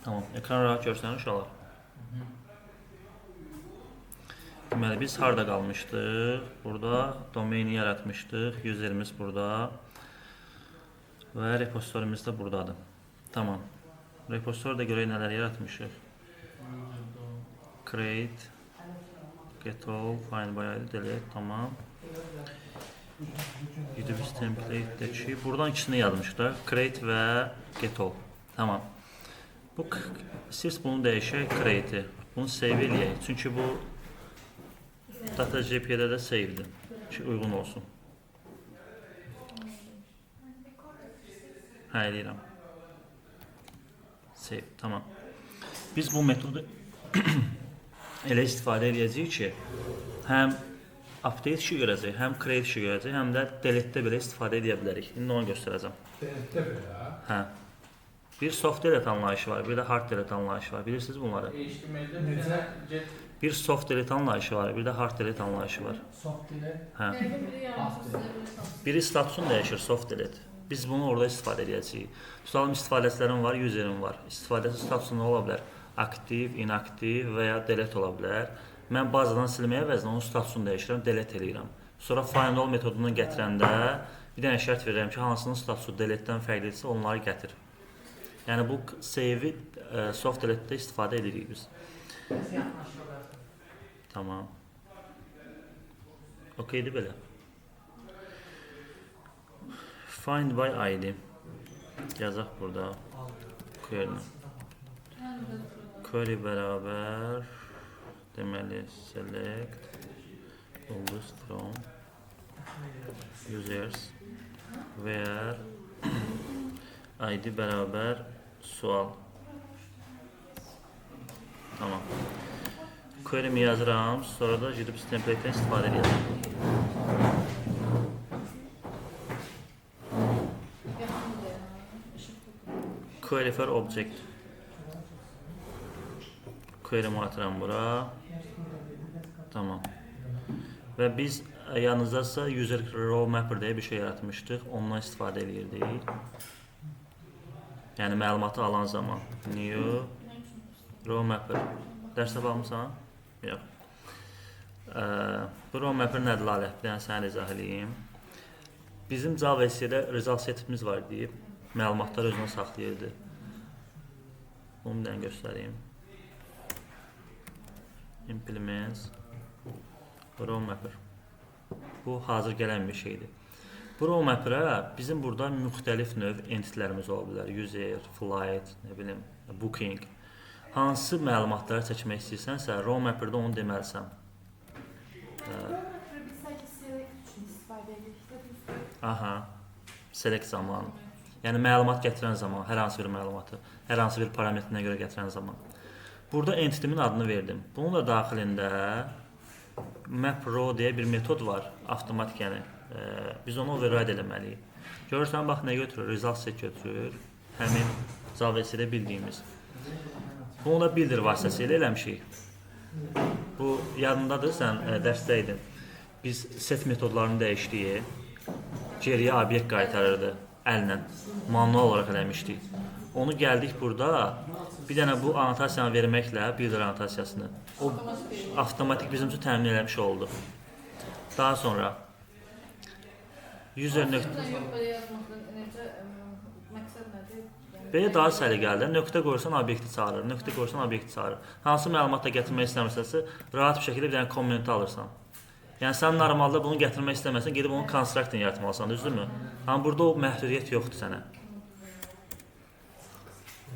Tamam, ekran rahat görsənir uşaqlar. Deməli, biz harda qalmışdıq? Burada domaini yaratmışdıq. Userimiz burada. Və repositorimiz də buradadır. Tamam. Repositorda görək nələr yaratmışıq. Create, get all, find by id, delete, tamam. Udibis template-dəki. Buradan ikisini yazmışıq da. Create və get all. Tamam. Siz bunu dəyişək, create-i. Bunu save eləyək. Çünki bu DataGP'də də save'dir ki, uyğun olsun. Hə, eləyirəm. Save, tamam. Biz bu metodu elə istifadə edəcəyik ki, həm update işi görəcək, həm create işi görəcək, həm də delete-də belə istifadə edə bilərik. İndi onu göstərəcəm. Delete-də belə? Hə. Bir soft delete anlayışı var, bir də hard delete anlayışı var. Bilirsiniz bunları? HTML-də necə? Bir soft delete anlayışı var, bir də hard delete anlayışı var. Soft delete? Hə. Biri statusun dəyişir, soft delete. Biz bunu orada istifadə edəcəyik. Tutalım istifadəçilərim var, userim var. İstifadəçi statusu nə ola bilər? Aktiv, inaktiv və ya delete ola bilər. Mən bazadan silməyə əvəzinə onun statusunu dəyişirəm, delete eləyirəm. Sonra find all metodunu gətirəndə bir dənə şərt verirəm ki, hansının statusu delete-dən fərqlidirsə onları gətir. Yəni bu save-i soft delete-də istifadə edirik biz. Tamam. Okeydir belə. Find by id. Yazaq burada. Query bərabər. Deməli select ulduz from users where id bərabər sual. Tamam. Query'mi yazıram, sonra da Udibis template-dən istifadə edəcəm. Query for object. Query'mi atıram bura. Tamam. Və biz yanınızdasa user row mapper deyə bir şey yaratmışdıq. Ondan istifadə edirdik. Yəni məlumatı alan zaman. New row mapper. Dərsə baxmısan? Yox. Bu row mapper nədir Lalə? Bir dənə sənə izah edeyim. Bizim Java SE-də result setimiz var deyib. Məlumatlar özünə saxlayırdı. Bunu bir dənə göstəreyim. Implements row mapper. Bu hazır gələn bir şeydir. Bu row mapper'a bizim burada müxtəlif növ entitlərimiz ola bilər. User, flight, nə bilim, booking. Hansı məlumatları çəkmək istəyirsənsə, row mapper'da onu deməlisən. Aha, select zaman. Yəni məlumat gətirən zaman, hər hansı bir məlumatı, hər hansı bir parametrinə görə gətirən zaman. Burada entitimin adını verdim. Bunun da daxilində map_row deyə bir metod var, avtomatik yəni. Biz onu override eləməliyik. Görürsən, bax nə götürür? Result set götürür. Həmin Java SE-də bildiyimiz. Bunu da bildir vasitəsilə eləmişik. Bu yadındadır, sən dərsdəydin. Biz set metodlarını dəyişdik. Geriyə obyekt qaytarırdı əllə. Manual olaraq eləmişdik. Onu gəldik burada. Bir dənə bu annotasiyanı verməklə builder annotasiyasını. O avtomatik bizim üçün təmin eləmiş oldu. Daha sonra user belə daha səliqəlidir. Nöqtə qoyursan obyekti çağırır, nöqtə qoyursan obyekti çağırır. Hansı məlumat da gətirmək istəmirsənsə, rahat bir şəkildə bir dənə komment alırsan. Yəni sən normalda bunu gətirmək istəməsən, gedib onun constructını yaratmalısan, düzdürmü? Amma burada o məhdudiyyət yoxdur sənə.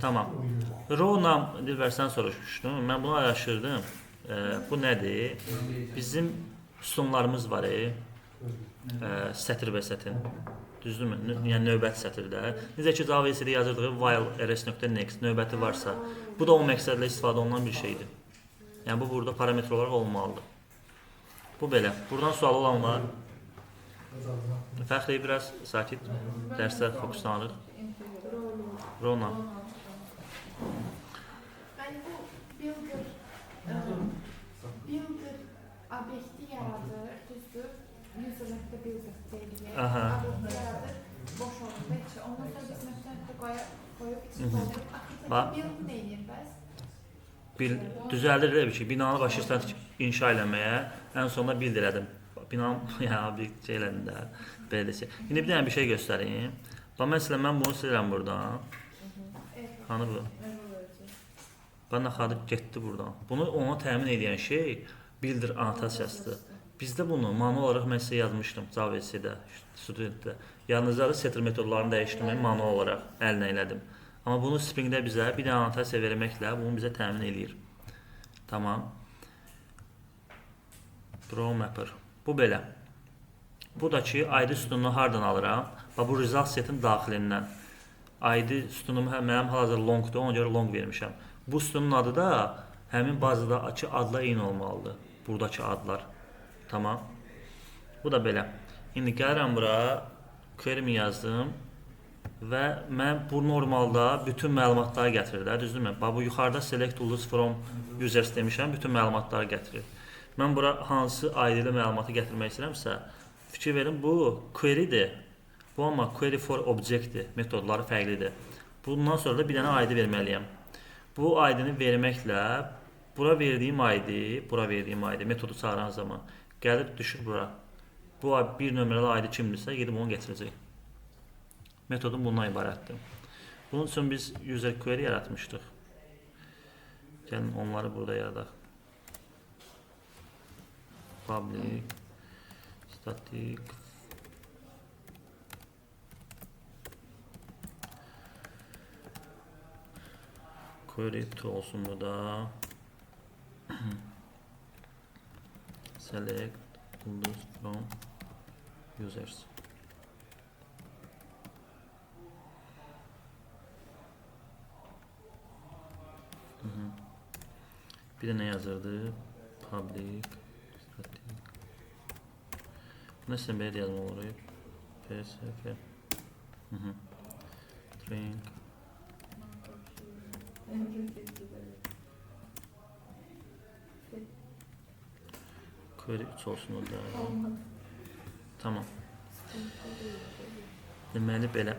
Tamam. Row-la Dilbər sən soruşmuşdun. Mən bunu araşdırdım. Bu nədir? Bizim sütunlarımız var. Sətir və sətin. Düzdürmü? Yəni növbəti sətirdə. Necə ki Java SE-də yazırdığı while rs.next növbəti varsa, bu da o məqsədlə istifadə olunan bir şeydir. Yəni bu burada parametr olaraq olmalıdır. Bu belə. Buradan sual olanlar Fəxri biraz sakit dərsdə fokuslanırıq. Rona. Yəni bu builder obyekti yaradır, düzdür? User-nöqtə builder deyilir. Obyekti yaradır, boş olur. Ondan sonra biz nöqtə qoyub istifadə edib, Bax, Build neyinir bəs? düzəldir elə bir şey. Binanı başlayırsan inşa eləməyə, ən sonunda build elədim. Binanı yəni obyekt şey elədim də, belə desək. İndi bir dənə bir şey göstəreyim. Bax, məsələn, mən bunu silirəm buradan. Hanı bu? Bax, naxadı getdi buradan. Bunu ona təmin edən şey builder annotasiyasıdır. Bizdə bunu manual olaraq mən sizə yazmışdım JavaC-də, studentdə. Yalnızca setter metodlarını dəyişdirməyi manual olaraq əlinə elədim. Amma bunu Spring-də bizə bir dənə annotasiya verməklə bunu bizə təmin eləyir. Tamam. Pro Mapper. Bu belə. Bu da ki, ID sütununu hardan alıram? Bax, bu result setin daxilindən. ID sütunum mənim hal-hazırda longdur, ona görə long vermişəm. Bu sütunun adı da həmin bazadakı adla eyni olmalıdır. Buradakı adlar. Tamam. Bu da belə. İndi gəlirəm bura, query-mi yazdım və mən bu normalda bütün məlumatları gətirir də, düzdürmü? Bax, bu yuxarıda select tools from users demişəm, bütün məlumatları gətirir. Mən bura hansı ID-li məlumatı gətirmək istəyirəmsə, fikir verin, bu query-dir. Bu amma query for object-dir, metodları fərqlidir. Bundan sonra da bir dənə ID verməliyəm. Bu ID-ni verməklə bura verdiyim ID metodu çağıran zaman gəlib düşür bura. Bu bir nömrəli ID kimdirsə, gedib onu gətirəcək. Metodum bundan ibarətdir. Bunun üçün biz user query yaratmışdıq. Gəlin onları burada yaradaq. Public static query to olsun burada. Select tools from users. Bir de ne yazırdı? Public static. Bu nasıl böyle yazma olur? PSF. String. Query 3 olsun o da. Tamam. Deməli belə.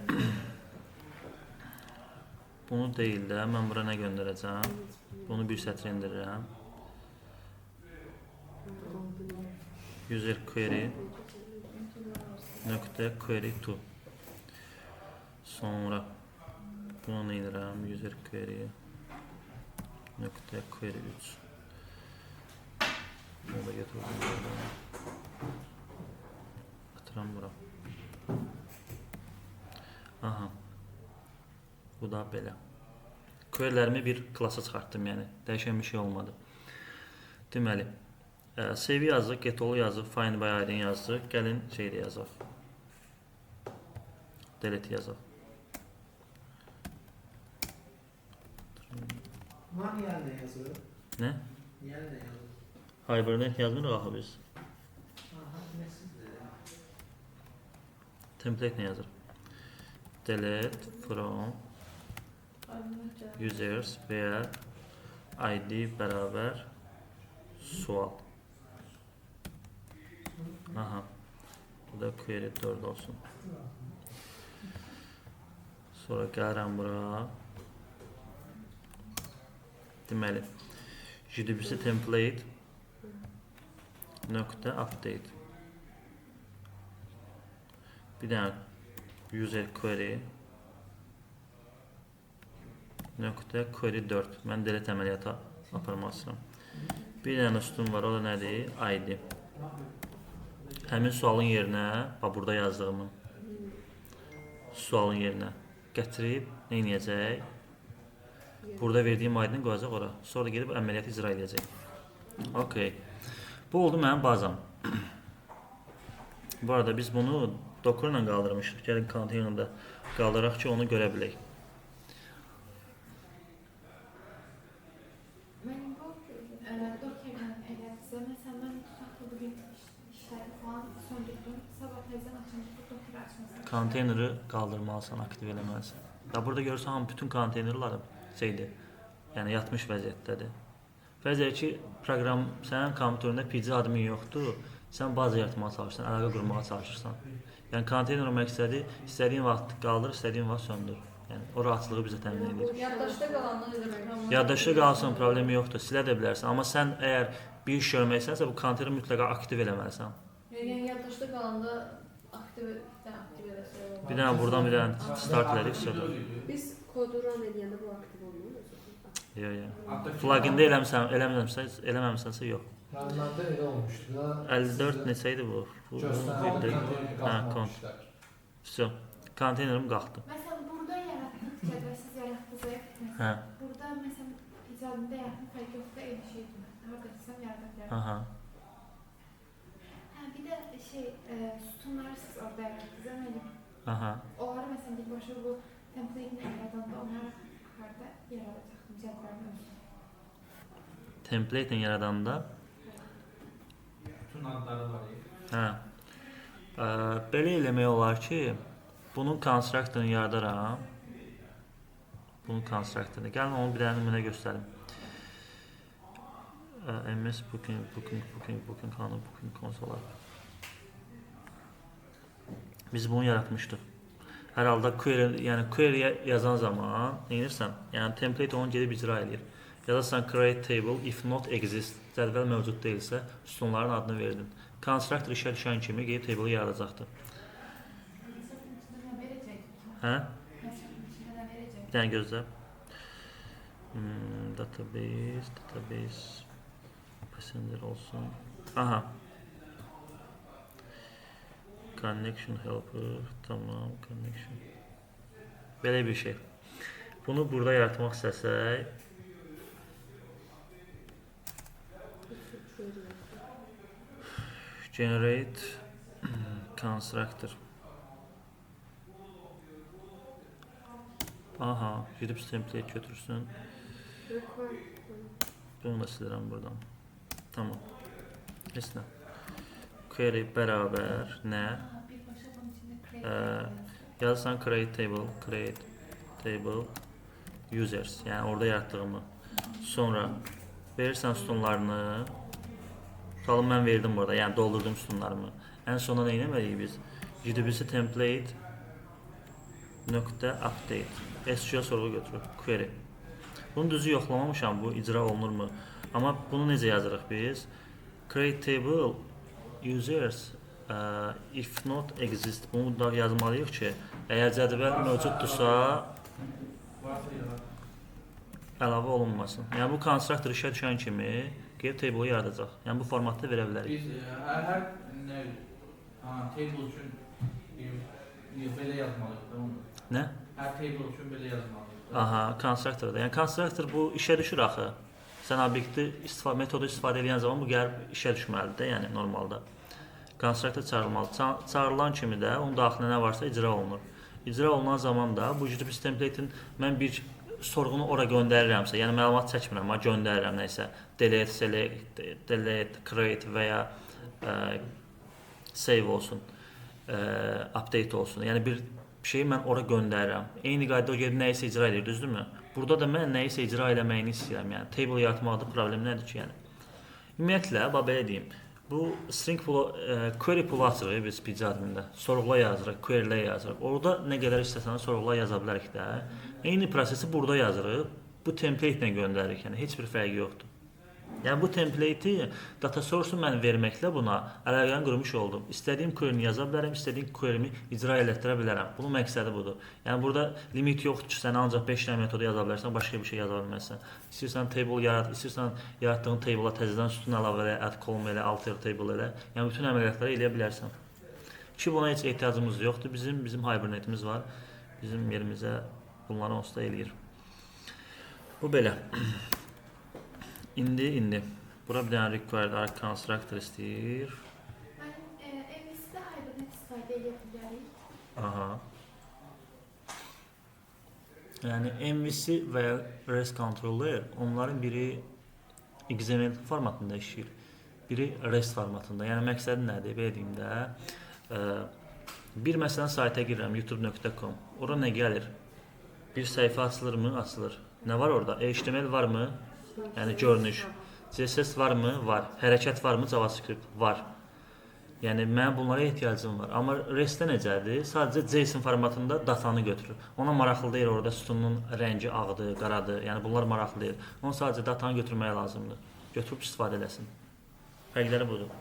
Bunu deyil də, mən bura nə göndərəcəm? Bunu bir sətr indirirəm. User query nöqtə query to. Sonra bunu nə edirəm? User query nöqtə query 3. Bunu da götürdüm buradan. Atıram bura. Aha. Bu da belə. Querylərimi bir klasa çıxartdım, yəni dəyişən bir şey olmadı. Deməli, save yazıq, get all yazıq, find by id yazıq, gəlin şeydə yazaq. Delete yazaq. Manuel yazıyor. Nə? Yerine yazıyor. Hibernate yazmırıq axı biz. Aha, nəsidir? Template nə yazır? Delete from users where id bərabər sual. Aha. Bu da query 4 olsun. Sonra gəlirəm bura. Deməli, JDBC template nöqtə update. Bir dənə user query nöqtə query 4. Mən delete əməliyyatı aparmaq istəyirəm. Bir dənə sütun var, o da nədir? ID. Həmin sualın yerinə, bax burada yazdığımı sualın yerinə gətirib nə edəcək? Burada verdiyim ID-ni qoyacaq ora. Sonra gedib əməliyyatı icra edəcək. Okay. Bu oldu mənim bazam. Bu arada biz bunu Docker ilə qaldırmışdıq. Gəlin konteynerdə qaldıraq ki, onu görə bilək. Mən bu Docker'dan elətsə, məsələn, mən tutaqlı bugün işləri falan söndürdüm. Sabah tezdən açınca bu Docker açmasın. Konteyneri qaldırmalısan, aktiv eləməlisən. Ya burada görürsən, hamı bütün konteynerlarım şeydir, yəni yatmış vəziyyətdədir. Fərzəyə ki, proqram sənin kompüterində PC admin yoxdur, sən baza yaratmağa çalışırsan, əlaqə qurmağa çalışırsan. Yəni konteyner məqsədi istədiyin vaxt qaldır, istədiyin vaxt söndür. Yəni O rahatlığı bizə təmin edir. Yaddaşda qalanlar nə demək? Yaddaşda qalsın, problemi yoxdur. Silə də bilərsən. Amma sən əgər bir iş görməlisənsə bu konteyri mütləq aktiv eləməlisən. Yəni yaddaşda qalanda aktiv eləsə. Bir dənə buradan bir dənə start elədik sonra. Biz kodu run edəndə bu aktiv olmuyor. Yox. Plugin-də eləməmisənsə yox. Ranlarda elə olmuşdu da. 54 neçə idi bu? Kont. Все. Konteynerim qalxdı. Məsələn, burada yaratdıqca və siz yaratdığınız Hə. burada məsələn icadında yaratdığın fərq yoxdur, eyni şeydir. Haradaysam yarada bilərəm. Aha. Hə, bir də sütunları siz orada yaratdınız. Aha. Onları məsələn birbaşa bu template-nə yaradanda onları harda yaradacaqdım cədvəlin özü. Template-lə yaradanda Bütün adları var ya. hə. Belə eləmək olar ki, bunun konstruktorunu yaradaram. Bunun konstruktorunu. Gəlin onu bir dənə nümunə göstərim. MS booking konsolar. Biz bunu yaratmışdıq. Hər halda query yazan zaman neyirsən? Yəni template onu gedib icra edir. Yazarsan create table if not exist. Cədvəl mövcud deyilsə, sütunların adını verdin. Konstruktor işə düşən kimi gedib table yaradacaqdır. Hə? Bir dənə gözlə. Database passenger olsun. Aha. Connection helper. Tamam, connection. Belə bir şey. Bunu burada yaratmaq istəsək, generate constructor. Aha, gidib template götürsün. Bunu da silirəm buradan. Tamam. Heç nə. Query bərabər nə? Birbaşa bunun içində Yazsan create table users. Yəni orada yaratdığımı. Sonra verirsən sütunlarını. Tutalım mən verdim burada. Yəni doldurdum sütunlarımı. Ən sonunda nə etməliyik biz? GDBC template .update SQL sorğu götürür. Query. Bunu düzü yoxlamamışam. Bu icra olunurmu? Amma bunu necə yazırıq biz? Create table users if not exist. Bunu da yazmalıyıq ki, əgər cədvəl mövcuddursa əlavə olunmasın. Yəni bu konstruktor işə düşən kimi get table yaradacaq. Yəni bu formatda verə bilərik. Biz hər table üçün belə yazmalıyıq da onu. Nə? Hər table üçün belə yazmalıyıq. Aha, konstruktorda. Yəni konstruktor bu işə düşür axı. Sən obyekti metodu istifadə edən zaman bu gəlib işə düşməlidir, yəni normalda. Konstruktor çağırılmalı. Çağırılan kimi də onun daxilində nə varsa icra olunur. İcra olunan zaman da bu GDBC template-in mən bir sorğunu ora göndərirəmsə, yəni məlumat çəkmirəm, amma göndərirəm nəsə, delete, select, delete, create və ya save olsun, update olsun. Yəni bir şeyi mən ora göndərirəm. Eyni qaydada o gedib nəyisə icra edir, düzdürmü? Burada da mən nəyisə icra eləməyini istəyirəm. Yəni table yaratmaqda problem nədir ki, yəni? Ümumiyyətlə, belə deyim, bu string query pool açırıq biz PC admində. Sorğula yazırıq, query'lə yazırıq. Orada nə qədər istəsəniz sorğula yaza bilərik də. Eyni prosesi burada yazırıq. Bu template ilə göndəririk. Yəni heç bir fərqi yoxdur. Yəni bu template-i data source-u mən verməklə buna əlaqəni qurmuş oldum. İstədiyim query-ni yaza bilərəm, istədiyim query-mi icra elətdirə bilərəm. Bunun məqsədi budur. Yəni burada limit yoxdur ki, sən ancaq 5 dənə metodu yaza bilərsən, başqa bir şey yaza bilməzsən. İstəyirsən table yarat, istəyirsən yaratdığın table-a təzədən sütun əlavə elə, add column elə, alter table elə. Yəni bütün əməliyyatları eləyə bilərsən. Ki buna heç ehtiyacımız yoxdur. Bizim Hibernate-imiz var. Bizim yerimizə bunları onsuz da eləyir. Bu belə. İndi. Bura bir dənə required arc constructor istəyir. MVC-də Hibernate istifadə edə bilərik. Aha. Yəni MVC və ya REST controller onların biri XML formatında işləyir. Biri REST formatında. Yəni məqsədi nədir? Belə deyim də. Bir məsələn sayta girirəm youtube.com. Ora nə gəlir? Bir səhifə açılırmı? Açılır. Nə var orada? HTML varmı? Yəni görünüş. CSS varmı? Var. Hərəkət varmı? JavaScript var. Yəni mən bunlara ehtiyacım var. Amma REST-də necədir? Sadəcə JSON formatında datanı götürür. Ona maraqlı deyil orada sütunun rəngi ağdır, qaradır. Yəni bunlar maraqlı deyil. Onu sadəcə datanı götürməyə lazımdır. Götürüb istifadə eləsin. Fərqləri budur.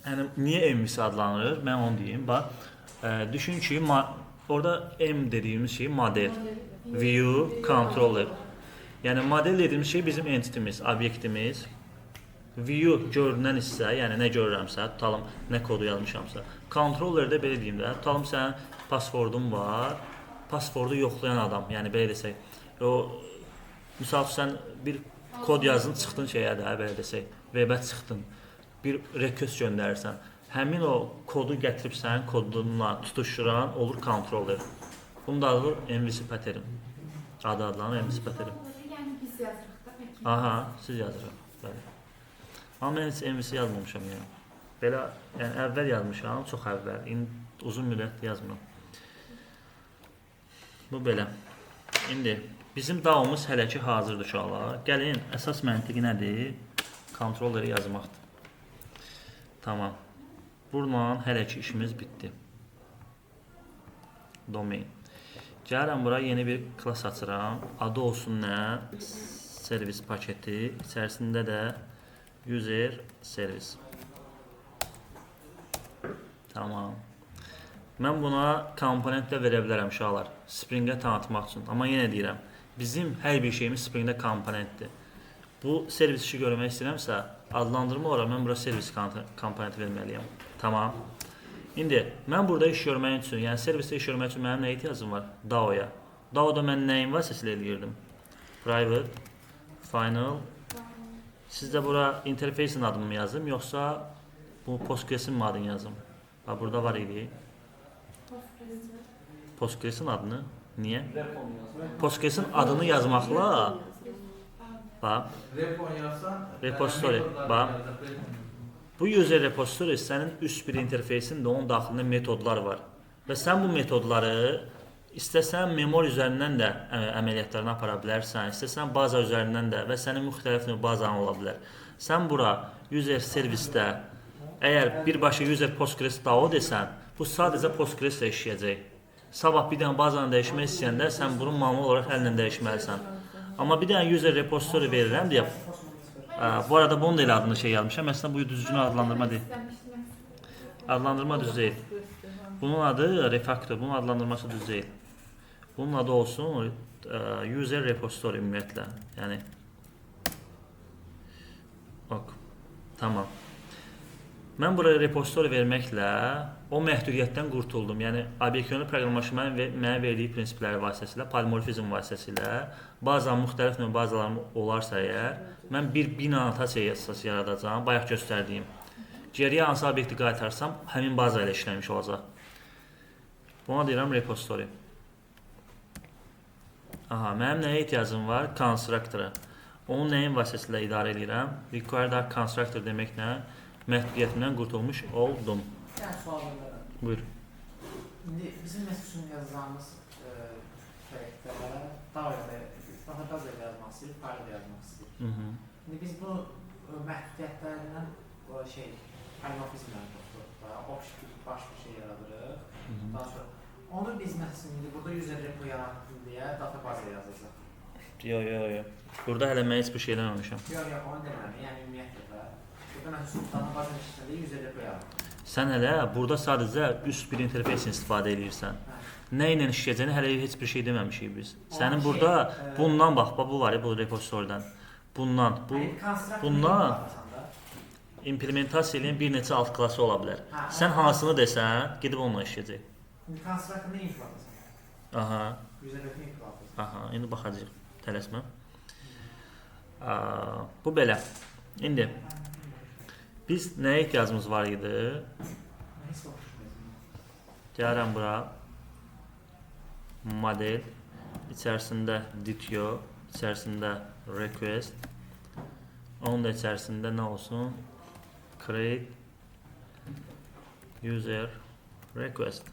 Yəni niyə MVC adlanır? Mən onu deyim. Bax, düşün ki, orada M dediyimiz şey model, view, controller. Yəni model dediyimiz şey bizim entitimiz, obyektimiz. View görünən hissə, yəni nə görürəmsə, tutalım nə kodu yazmışamsa. Controllerdə belə deyim də, tutalım sənin passwordun var, passwordu yoxlayan adam, yəni belə desək. O misal üçün sən bir kod yazdın, çıxdın şeyə də, belə desək, webə çıxdın. Bir request göndərirsən. Həmin o kodu gətirib sənin kodunla tutuşduran olur controller. Bunun da adı MVC pattern. Adı adlanır MVC pattern. Yəni biz yazırıq da peki. Aha, siz yazırıq. Bəli. Amma mən heç MVC yazmamışam yəni. Belə, yəni əvvəl yazmışam, çox əvvəl. Uzun müddət yazmıram. Bu belə. İndi bizim davamız hələ ki hazırdır uşaqlar. Gəlin, əsas məntiqi nədir? Kontrolleri yazmaqdır. Tamam. Buradan hələ ki işimiz bitdi. Domain. Gəlirəm bura yeni bir class açıram. Adı olsun nə? Servis paketi. İçərisində də user service. Tamam. Mən buna komponent də verə bilərəm uşaqlar. Spring-ə tanıtmaq üçün. Amma yenə deyirəm, bizim hər bir şeyimiz Spring-də komponentdir. Bu servis işi görmək istəyirəmsə, adlandırma olaraq mən bura servis komponenti verməliyəm. Tamam. İndi mən burada iş görmək üçün, yəni servisdə iş görmək üçün mənim nə ehtiyacım var? DAO-ya. DAO-da mən nəyin vasitəsilə eləyirdim? Private, final. Sizdə bura interfeysin adını mı yazdım, yoxsa bu Postgres'in mi adını yazdım? Bax, burada var idi. Postgres'in adını. Niyə? Postgres'in adını yazmaqla bax, Repo yazsan, repository, bax. Bu user repository sənin üst bir interfeysində onun daxilində metodlar var. Və sən bu metodları istəsən memori üzərindən də əməliyyatlarını apara bilərsən, istəsən baza üzərindən də və sənin müxtəlif növ bazan ola bilər. Sən bura user servisdə əgər birbaşa user Postgres DAO desən, bu sadəcə Postgres ilə işləyəcək. Sabah bir dənə bazanı dəyişmək istəyəndə sən bunu manual olaraq əllə dəyişməlisən. Amma bir dənə user repository verirəm deyə, bu arada bunun da elə adını şey yazmışam, əslində bu düzgün adlandırma deyil. Adlandırma düz deyil. Bunun adı refactor, bunun adlandırması düz deyil. Bunun adı olsun user repository ümumiyyətlə. Yəni ok. Tamam. Mən buraya repository verməklə o məhdudiyyətdən qurtuldum. Yəni obyekt-yönlü proqramlaşmanın mənə verdiyi prinsipləri vasitəsilə, polimorfizm vasitəsilə bazan müxtəlif növ bazalarım olarsa əgər, mən bir bin anotasiya yazısı yaradacağam, bayaq göstərdiyim. Geriyə hansı obyekti qaytarsam, həmin baza ilə işləmiş olacaq. Buna deyirəm repository. Aha, mənim nəyə ehtiyacım var? Constructor-a. Onu nəyin vasitəsilə idarə edirəm? Required constructor demək nə? Məhdudiyyətindən qurtulmuş oldum. Yəni sual verirəm. Buyur. İndi bizim məsələn yazacağımız proyektlərə daha qaz elə yazmaq istəyir, fayl da yazmaq istəyir. İndi biz bu məhdudiyyətlərindən polimorfizmləri toxuduq da, object baş bir şey yaradırıq. Daha sonra onu biz məsələn indi burada user repo yaratdım deyə databazaya yazacaq. Yox. Burada hələ mən heç bir şey eləməmişəm. Yox, onu demirəm. Yəni ümumiyyətlə də burada məsələn databazanın içində user repo yaratdım. Sən hələ burada sadəcə üst bir interfeysin istifadə edirsən. Nə ilə işləyəcəyini hələ heç bir şey deməmişik biz. Sənin burada bundan bax, bu var ya bu repositorydan. Bundan implementasiya edən bir neçə alt klassı ola bilər. Sən hansını desən, gedib onunla işləyəcək. Constructor-ını implementasiya. Aha. User repo implementasiya. Aha, indi baxacağıq. Tələsmə. Bu belə. İndi biz nəyə ehtiyacımız var idi? Gəlirəm bura. Model. İçərisində DTO. İçərisində request. Onun da içərisində nə olsun? Create user request.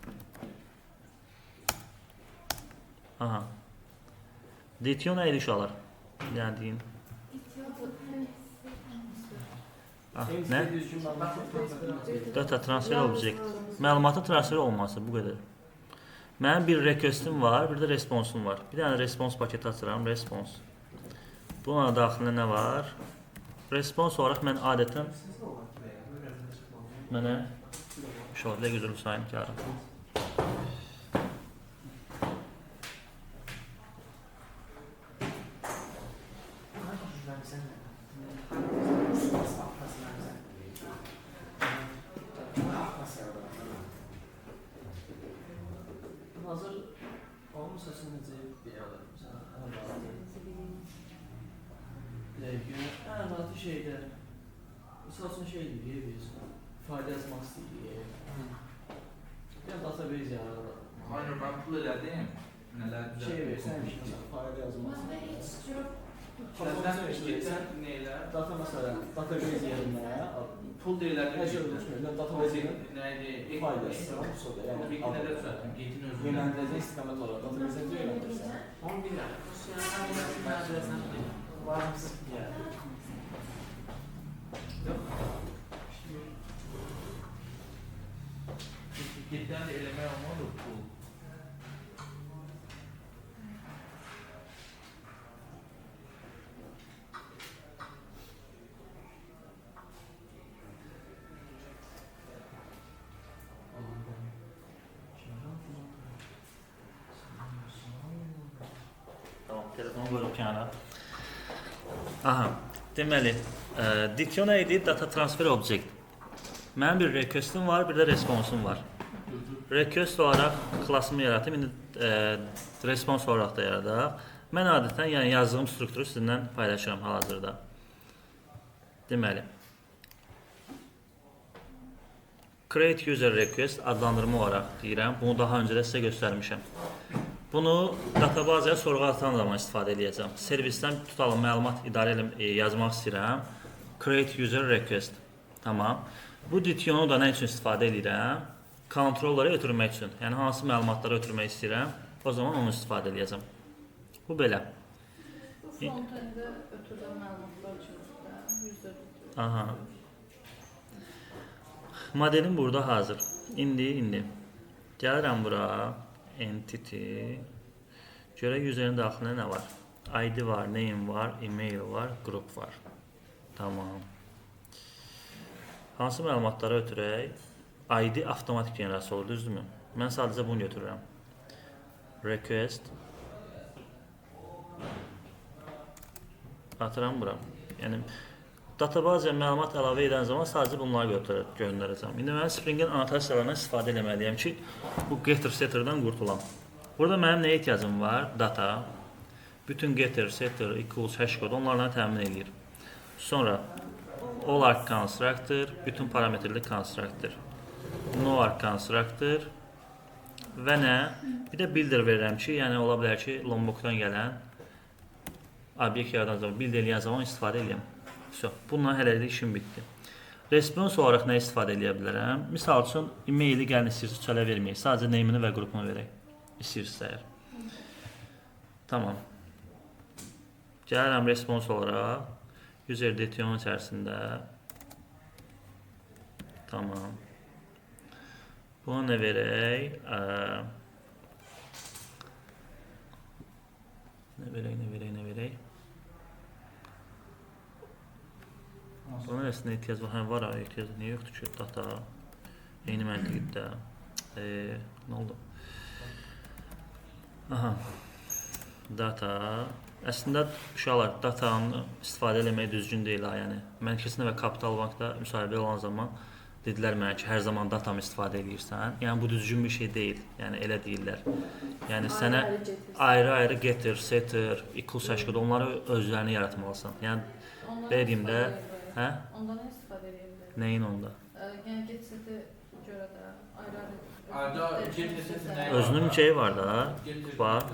Aha. DTO nə idi uşaqlar? Yəni deyim. Ah, En nə? istediği için ben Data transfer object. Məlumatın transferi olması bu qədər. Mənim bir requestim var, bir də responsum var. Bir dənə response paketi açıram, response. Buna daxilində nə var? Response olaraq mən adətən mənə şöyle güzel sayım karım. hazır olmasa necə deyərlər məsələn, ən rahatı şeydə misal üçün şey deyirik biz, fayda yazmaq istəyirik. Bir database yaradır. Aynen ben pul elədim. Nələr Şey versən, məsələn, fayda yazmaq Məndə heç cür Səndən getsən neylə? Data məsələn, database yerinə Pul deyirlər hər şey ölçmür. Database yerinə Nəydi? faydası olsa da, yəni Bir nə də düzəltdim. Getin özündən. yönləndirəcək istiqamət olaraq database-dən yönləndirsən. Onu bilirəm. Var mısın? Getdən də eləmək olmalı pul. Tamam, telefonu qoyuruq kənara. Aha, deməli, DTO nə idi? Data transfer object. Mənim bir requestim var, bir də responsum var. Request olaraq klassımı yaratım, indi response olaraq da yaradaq. Mən adətən yəni yazdığım strukturu sizinlə paylaşıram hal-hazırda. Deməli, create user request adlandırma olaraq deyirəm. Bunu daha öncə də sizə göstərmişəm. Bunu databazaya sorğu atan zaman istifadə edəcəm. Servisdən tutalım məlumat idarə yazmaq istəyirəm. Create user request. Tamam. Bu DTO-nu da nə üçün istifadə edirəm? Kontrolları ötürmək üçün. Yəni hansı məlumatları ötürmək istəyirəm, o zaman onu istifadə edəcəm. Bu belə. Bu front-enddə ötürülən məlumatlar üçün də yüzdə Aha. Modelim burada hazır. İndi. Gəlirəm bura. Entity. Görək userin daxilində nə var? ID var, name var, email var, group var. Tamam. Hansı məlumatları ötürək? ID avtomatik generasiya olur, düzdürmü? Mən sadəcə bunu götürürəm. Request. Atıram bura. Yəni databazaya məlumat əlavə edən zaman sadəcə bunları göndərəcəm. İndi mən Spring-in annotasiyalarından istifadə etməliyəm ki, bu getter setterdən qurtulam. Burada mənim nəyə ehtiyacım var? Data. Bütün getter, setter, equals, hash code onlarla təmin edir. Sonra all arc constructor, bütün parametrli constructor. No arc constructor və nə? Bir də builder verirəm ki, yəni ola bilər ki, Lombokdan gələn obyekt yaradan zaman, build eləyən zaman istifadə edəyəm. Bununla hələlik işim bitdi. Response olaraq nə istifadə edə bilərəm? Misal üçün, e-maili gəlin istəyirsiniz, çölə verməyək. Sadəcə name-ini və qrupunu verək. İstəyirsiniz əgər. Tamam. Gəlirəm response olaraq. User DTO-nun içərisində. Tamam. Buna nə verək? Nə verək? Buna nəsinə ehtiyac var? Hə, var ehtiyac. Niyə yoxdur ki? Data. Eyni məntiqdə. Nə oldu? Aha. Data. Əslində, uşaqlar, datanı istifadə eləmək düzgün deyil. Yəni, mən kesinliklə və Kapital Bankda müsahibə olan zaman dedilər mənə ki, hər zaman datamı istifadə edirsən. Yəni, bu düzgün bir şey deyil. Yəni, elə deyirlər. Yəni, sənə ayrı-ayrı getter, setter, equals, hash code onları özlərini yaratmalısan. Yəni, dediyim də, hə? Ondan nə istifadə edə bilər? Nəyin onda? Yəni get seti görə də Ayrı-ayrı. Özünün şeyi var da, var,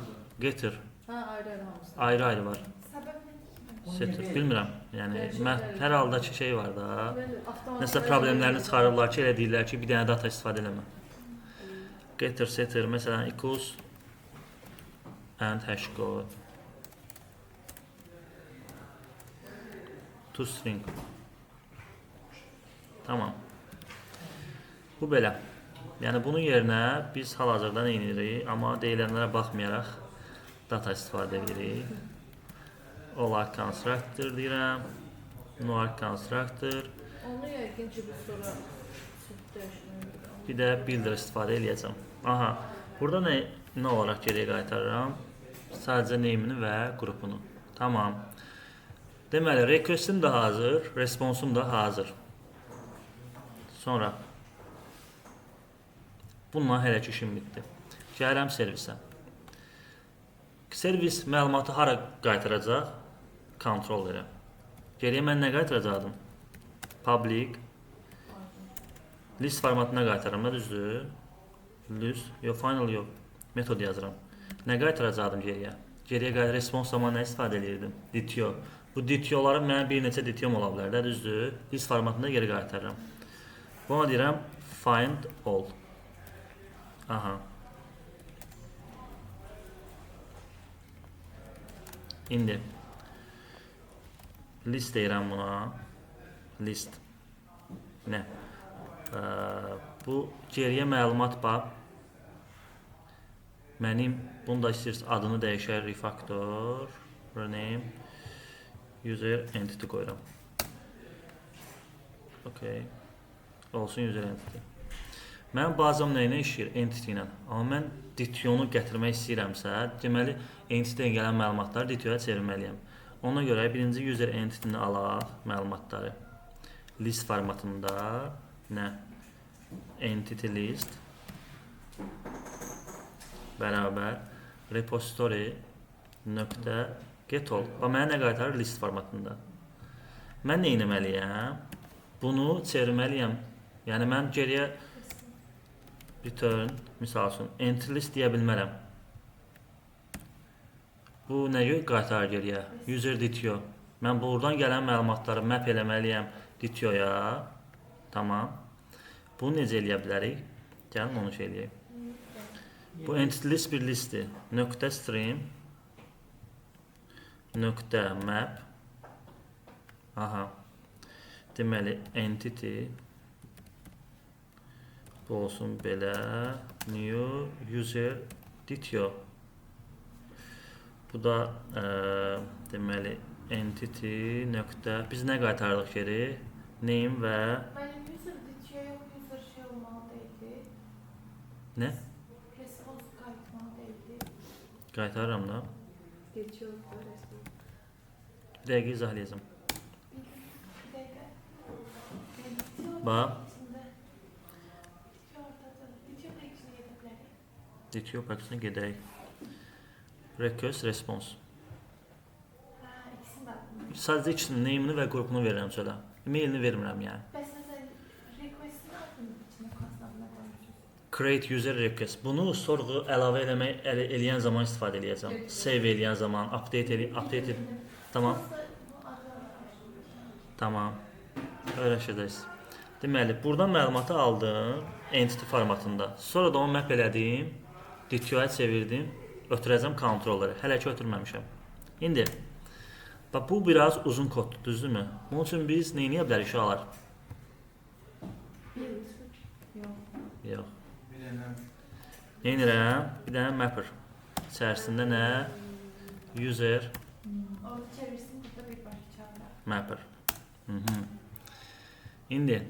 getter. Hə, ayrı-ayrı hamısı. Ayrı-ayrı var. səbəb nə? Setter, bilmirəm. Yəni, mən hər halda ki, şey var da, Avtomatik nəsə problemlərini çıxarırlar ki, elə deyirlər ki, bir dənə data istifadə eləmə. Getter, setter, məsələn, equals and hash code to string. Tamam. Bu belə. Yəni bunun yerinə biz hal-hazırda nə edirik? Amma deyilənlərə baxmayaraq data istifadə edirik. Olaraq constructor deyirəm. Noarq constructor. Onu yəqin ki, bu sonra süd dəyişmək. Bir də builder istifadə edəcəm. Aha. Burada nə olaraq geriyə qaytarıram? Sadəcə name'ini və qrupunu. Tamam. Deməli, request'im də hazır, responsum da hazır. Sonra bununla hələ ki işim bitdi. Gəlirəm servisə. Servis məlumatı hara qaytaracaq? Kontrol edirəm. Geriyə mən nə qaytaracaqdım? Public list formatına qaytarıram, nə düzdür? List, yox, final yox. Metod yazıram. Nə qaytaracaqdım geriyə? Geriyə qaytar response zamanı nə istifadə edirdim? DTO. Bu DTO'ların mənim bir neçə DTO'm ola bilər, də düzdür? List formatında geri qaytarıram. Buna deyirəm find all. Aha. İndi list deyirəm buna. List. Nə? Bu geriyə məlumat bax. Mənim bunu da istəyirsiniz adını dəyişər refactor rename user entity qoyuram. Okay. Olsun user entity. Mənim bazam nə ilə işləyir? Entity ilə. Amma mən DTO-nu gətirmək istəyirəmsə, deməli entity-dən gələn məlumatları DTO-ya çevirməliyəm. Ona görə birinci user entity-ni alaq məlumatları. List formatında nə? Entity list bərabər repository nöqtə get all. Və mənə nə qaytarır? List formatında. Mən nə etməliyəm? Bunu çevirməliyəm. Yəni mən geriyə return, misal üçün, entity list deyə bilmərəm. Bu nə qaytarır geriyə? User DTO. Mən buradan gələn məlumatları map eləməliyəm DTO-ya. Tamam. Bunu necə eləyə bilərik? Gəlin onu şey eləyək. Bu entity list bir listdir. Nöqtə stream nöqtə map. Aha. Deməli entity bu olsun belə new user DTO. Bu da deməli entity nöqtə biz nə qaytardıq geri? Name və Mənim user DTO yox, user şey olmalı deyildi. nə? Response qayıtmalı deyildi. Qaytarıram da. Geçiyor resmen. Bir dəqiqə izahlayacağım. Bir dəqiqə. Bax. DTO oradadır. DTO payçına gedə bilərik. DTO paketine gedək. Request response. Hə, ikisini də aldım. Sadəcə ikisinin name'ini və qrupunu verirəm çölə. Mailini vermirəm yəni. Bəs məsələn, request-in adını içinə klaslarına qoymuşsunuz. Create user request. Bunu sorğu əlavə eləmək eləyən zaman istifadə eləyəcəm. Save eləyən zaman, update Tamam. Tamam. Öyrəşəcəksiniz. Deməli, buradan məlumatı aldım entity formatında. Sonra da onu map elədim, DTO-ya çevirdim, ötürəcəm kontrolları. Hələ ki ötürməmişəm. İndi bax bu biraz uzun koddur, düzdürmü? Bunun üçün biz nə edə bilərik uşaqlar? Yox. Nə edirəm? Bir dənə mapper. İçərisində nə? User Orada çevirsin, burada bir baş çağırır. mapper. İndi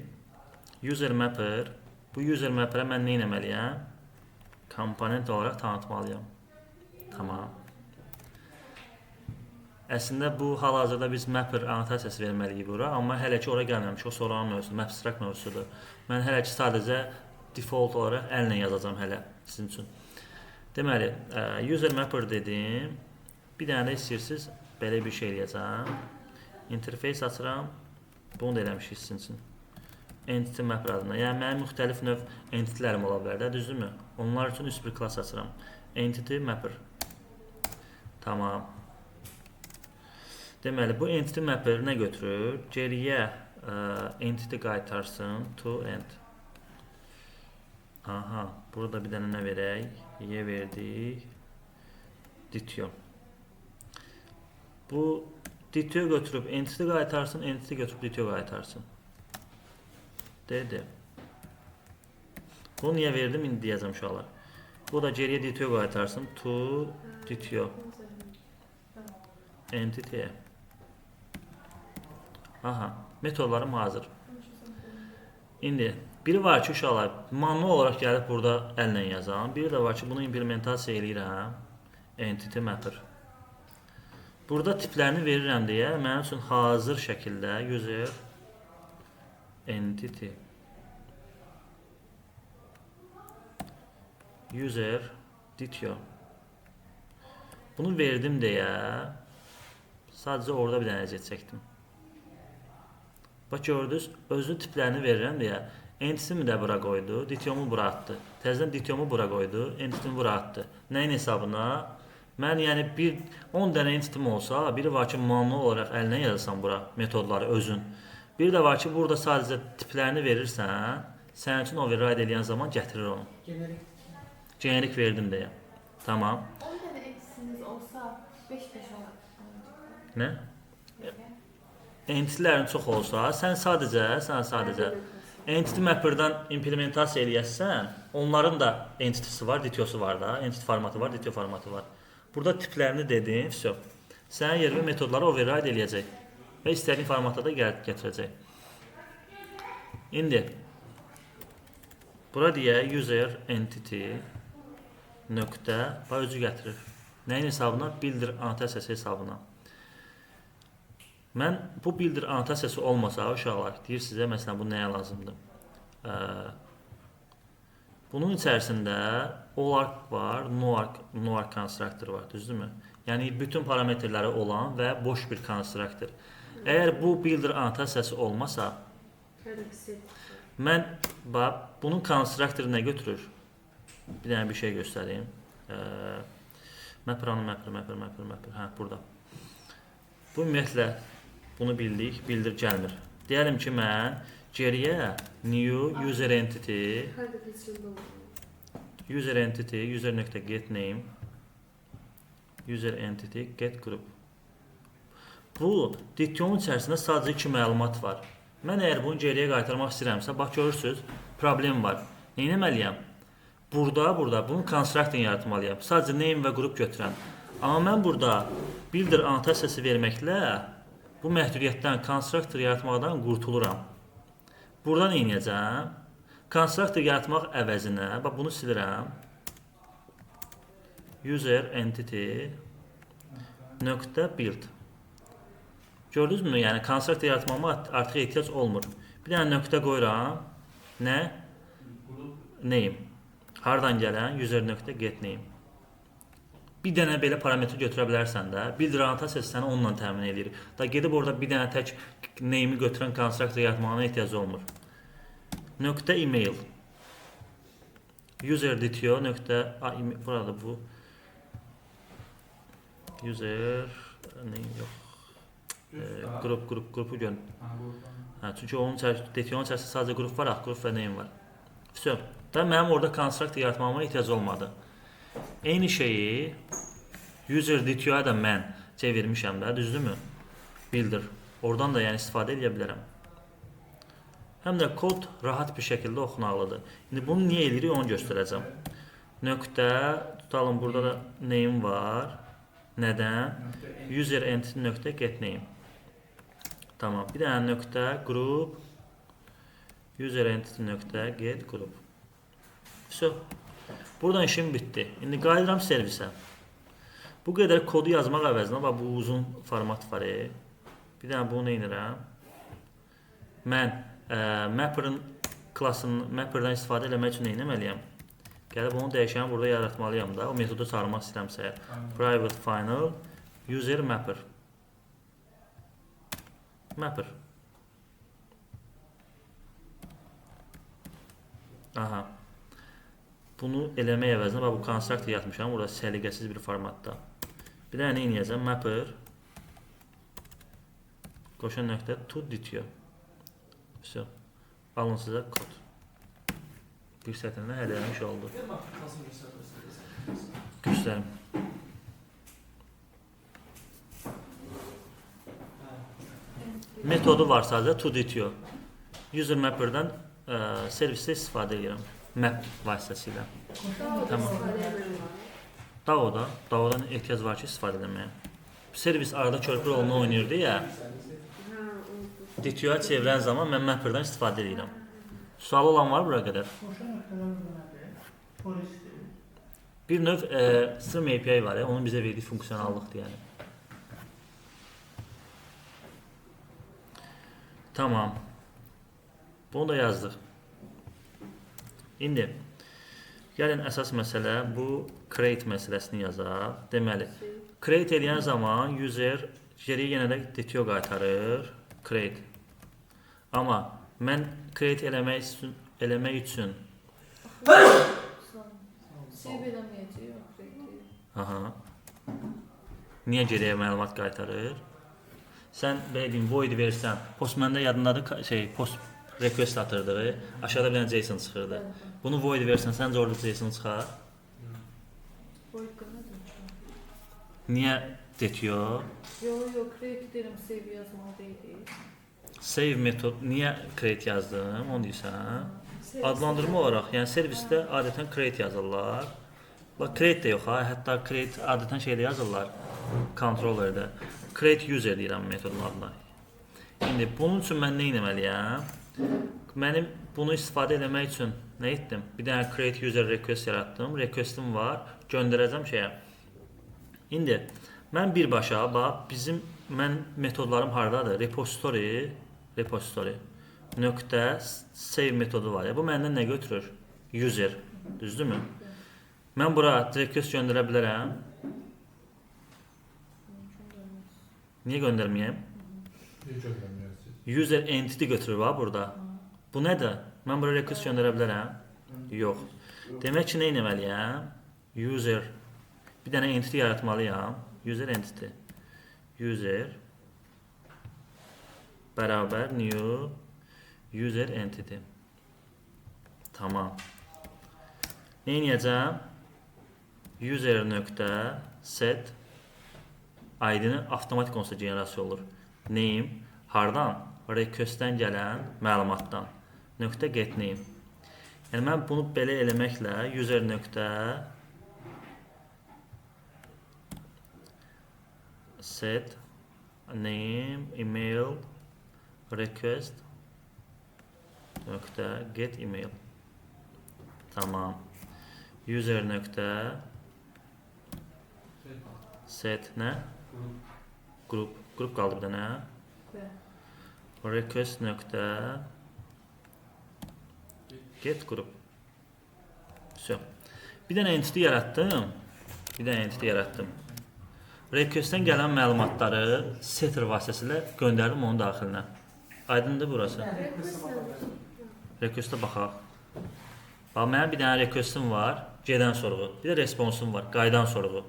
user mapper. Bu user mapperə mən nə etməliyəm? Komponent olaraq tanıtmalıyam. Tamam. Əslində bu hal-hazırda biz mapper annotasiyası verməliyik bura, amma hələ ki ora gəlməmiş. O sonranın mövzusudur, mapstruct mövzusudur. Mən hələ ki sadəcə default olaraq əllə yazacağam hələ sizin üçün. Deməli, user mapper dedim. Bir dənə də istəyirsiniz, belə bir şey eləyəcəm. Interface açıram. Bunu da eləmişik sizin üçün. Entity mapper adına. Yəni mənim müxtəlif növ entitylərim ola bilər də, düzdürmü? Onlar üçün üst bir klass açıram. Entity mapper. Tamam. Deməli, bu entity mapper nə götürür? Geriyə entity qaytarsın to end. Aha, burada bir dənə nə verək? Y verdik. DTO. Bu DTO götürüb entity qaytarsın, entity götürüb DTO qaytarsın. Dedi. Bunu niye verdim indi diyeceğim uşaqlar. Bu da geriye detail qaytarsın. To detail entity. Aha, metodlarım hazır. İndi biri var ki uşaqlar manual olaraq gəlib burada əllə yazan. Biri də var ki bunu implementasiya eləyirəm. Entity mapper. Burada tiplərini verirəm deyə mənim üçün hazır şəkildə user entity user detail. Bunu verdim deyə sadəcə orada bir dənə əziyyət çəkdim. Bax gördünüz, özü tiplərini verirəm deyə entity-mi də bura qoydu, detail-mu bura atdı. Təzədən detail-mu bura qoydu, entity-mi bura atdı. Nəyin hesabına? Mən yəni 10 dənə entity-im olsa, biri var ki manual olaraq əlinə yazırsan bura metodları özün. Biri də var ki burada sadəcə tiplərini verirsən, sənin üçün override edən zaman gətirir onu. Generik verdim deyə. Tamam. 10 dənə entity'niz olsa 5-5 olar. Nə? Entity-lərin çox olsa, sən sadəcə entity mapper'dan implementasiya eləyəsən, onların da entity-si var, detail-si var da, entity formatı var, detail formatı var. Burada tiplərini dedim, vəsə. Sənin yerinə metodları override eləyəcək və istədiyin formatda da gətirəcək. İndi bura deyək user entity nöqtə özü gətirir. Nəyin hesabına? Builder annotasiyası hesabına. Mən bu builder annotasiyası olmasa uşaqlar deyir sizə məsələn bu nəyə lazımdır? Bunun içərisində all-arc var, no-arc constructor var, düzdürmü? Yəni bütün parametrləri olan və boş bir constructor. Əgər bu builder annotasiyası olmasa, mən bunun constructoru nə götürür? Bir dənə bir şey göstəreyim. Mapper, hə, burada. Bu ümumiyyətlə, bunu bildik, bildir gəlmir. Deyəlim ki, mən geriyə new user entity user.getName user entity get group. Bu detailin içərisində sadəcə 2 məlumat var. Mən əgər bunu geriyə qaytarmaq istəyirəmsə, bax görürsünüz, problem var. Nə etməliyəm? Burada bunun constructor yaratmalıyam. Sadəcə name və group götürən. Amma mən burada builder annotasiyası verməklə bu məhdudiyyətdən constructor yaratmaqdan qurtuluram. Buradan inəcəm. Constructor yaratmaq əvəzinə, bax bunu silirəm. User entity nöqtə build. Gördünüzmü? Yəni constructor yaratmama artıq ehtiyac olmur. Bir dənə nöqtə qoyuram. Nə? Name. Hardan gələn? User.getName. Bir dənə belə parametr götürə bilərsən də, builder annotasiyası səni onunla təmin edir. Da gedib orada bir dənə tək name-i götürən constructor yaratmağına ehtiyac olmur. Nöqtə email. User detail nöqtə burada bu user yox. Qrupu gör. Hə, çünki onun detailin içərisində sadəcə qrup var, qrup və name var. Vəsə. Da mənim orada constructor yaratmağıma ehtiyac olmadı. Eyni şeyi user detail-a da mən çevirmişəm də, düzdürmü? Builder. Oradan da yəni istifadə edə bilərəm. Həm də kod rahat bir şəkildə oxunaqlıdır. İndi bunu niyə edirik onu göstərəcəm. Nöqtə, tutalım burada da name var. Nədən? User entity nöqtə getName. Tamam. Bir dənə nöqtə group user entity nöqtə get group. So, buradan işim bitdi. İndi qayıdıram servisə. Bu qədər kodu yazmaq əvəzinə, bax bu uzun format var. Bir dənə bunu edirəm. Mən mapper'ın klassının mapper'dan istifadə etmək üçün nə etməliyəm? Gəlib onu dəyişəni burada yaratmalıyam da. O metodu çağırmaq istəyirəmsə, private final user mapper. Mapper. Aha. Bunu eləmək əvəzinə bu constructor yatmışam burada səliqəsiz bir formatda. Bir dənə nə edəcəm? Mapper qoşan nöqtə to detail. Vəsə. Alın sizə kod. Bir sətirlə həll edilmiş oldu. Göstərim. Metodu var sadəcə to detail. User mapper'dan servisdə istifadə edirəm. Map vasitəsilə. Daha da Tamam. istifadə edirəm. DAO-dan ehtiyac var ki, istifadə etməyə. Servis arada körpü rolunu oynayır deyə, Ha, oldu. DTO-ya çevirən zaman mən Mapper-dan istifadə edirəm. Sual olan var bura qədər? Qoşan nöqtələr burada nədir? Polisdir. Bir növ Stream API var ya, onun bizə verdiyi funksionallıqdır yəni. Tamam. Bunu da yazdıq. İndi gəlin əsas məsələ bu create məsələsini yazaq. Deməli, create edən zaman user geriyə yenə də DTO qaytarır. Create. Amma mən create eləmək üçün Save eləməyəcək, yox. aha. Niyə geriyə məlumat qaytarır? Sən belə deyim, void versən, postmanda yadındadır post request atırdığı, aşağıda bir dənə JSON çıxırdı. Bunu void versən, səncə orada JSON çıxar? Void qanadır. Niyə detiyor? Yox, create edirəm, save yazmalı deyil. Save metod, niyə create yazdım, onu deyirsən? Adlandırma olaraq, yəni servisdə adətən create yazırlar. Create də yox ha, hətta create adətən şeylə yazırlar, controllerdə. Create user deyirəm metodun adına. İndi bunun üçün mən nə etməliyəm? Mənim bunu istifadə etmək üçün nə etdim? Bir dənə create user request yaratdım. Requestim var, göndərəcəm şeyə. İndi mən birbaşa bax, mən metodlarım hardadır? Repository nöqtə save metodu var ya. Bu məndən nə götürür? User. Düzdürmü? Mən bura request göndərə bilərəm. Niyə göndərməyəm? Niyə göndərmiyorsunuz? User entity götürür var burada. Bu nədir? Mən bura request göndərə bilərəm? Yox. Demək ki, nə etməliyəm? User. Bir dənə entity yaratmalıyam. User entity. User bərabər new user entity. Tamam. Nə edəcəm? User nöqtə set ID-ni avtomatik onsuz generasiya olur. Name hardan? Request-dən gələn məlumatdan. Nöqtə get name. Yəni mən bunu belə eləməklə user nöqtə set name email request nöqtə get email. Tamam. User nöqtə set nə? Grup qaldı bir dənə. Request nöqtə get grup. So. Bir dənə entity yaratdım. Request-dən gələn məlumatları setter vasitəsilə göndərdim onun daxilinə. Aydındır burası? Request-ə baxaq. Bax, mənim bir dənə request-im var, gedən sorğu. Bir də responsum var, qayıdan sorğu.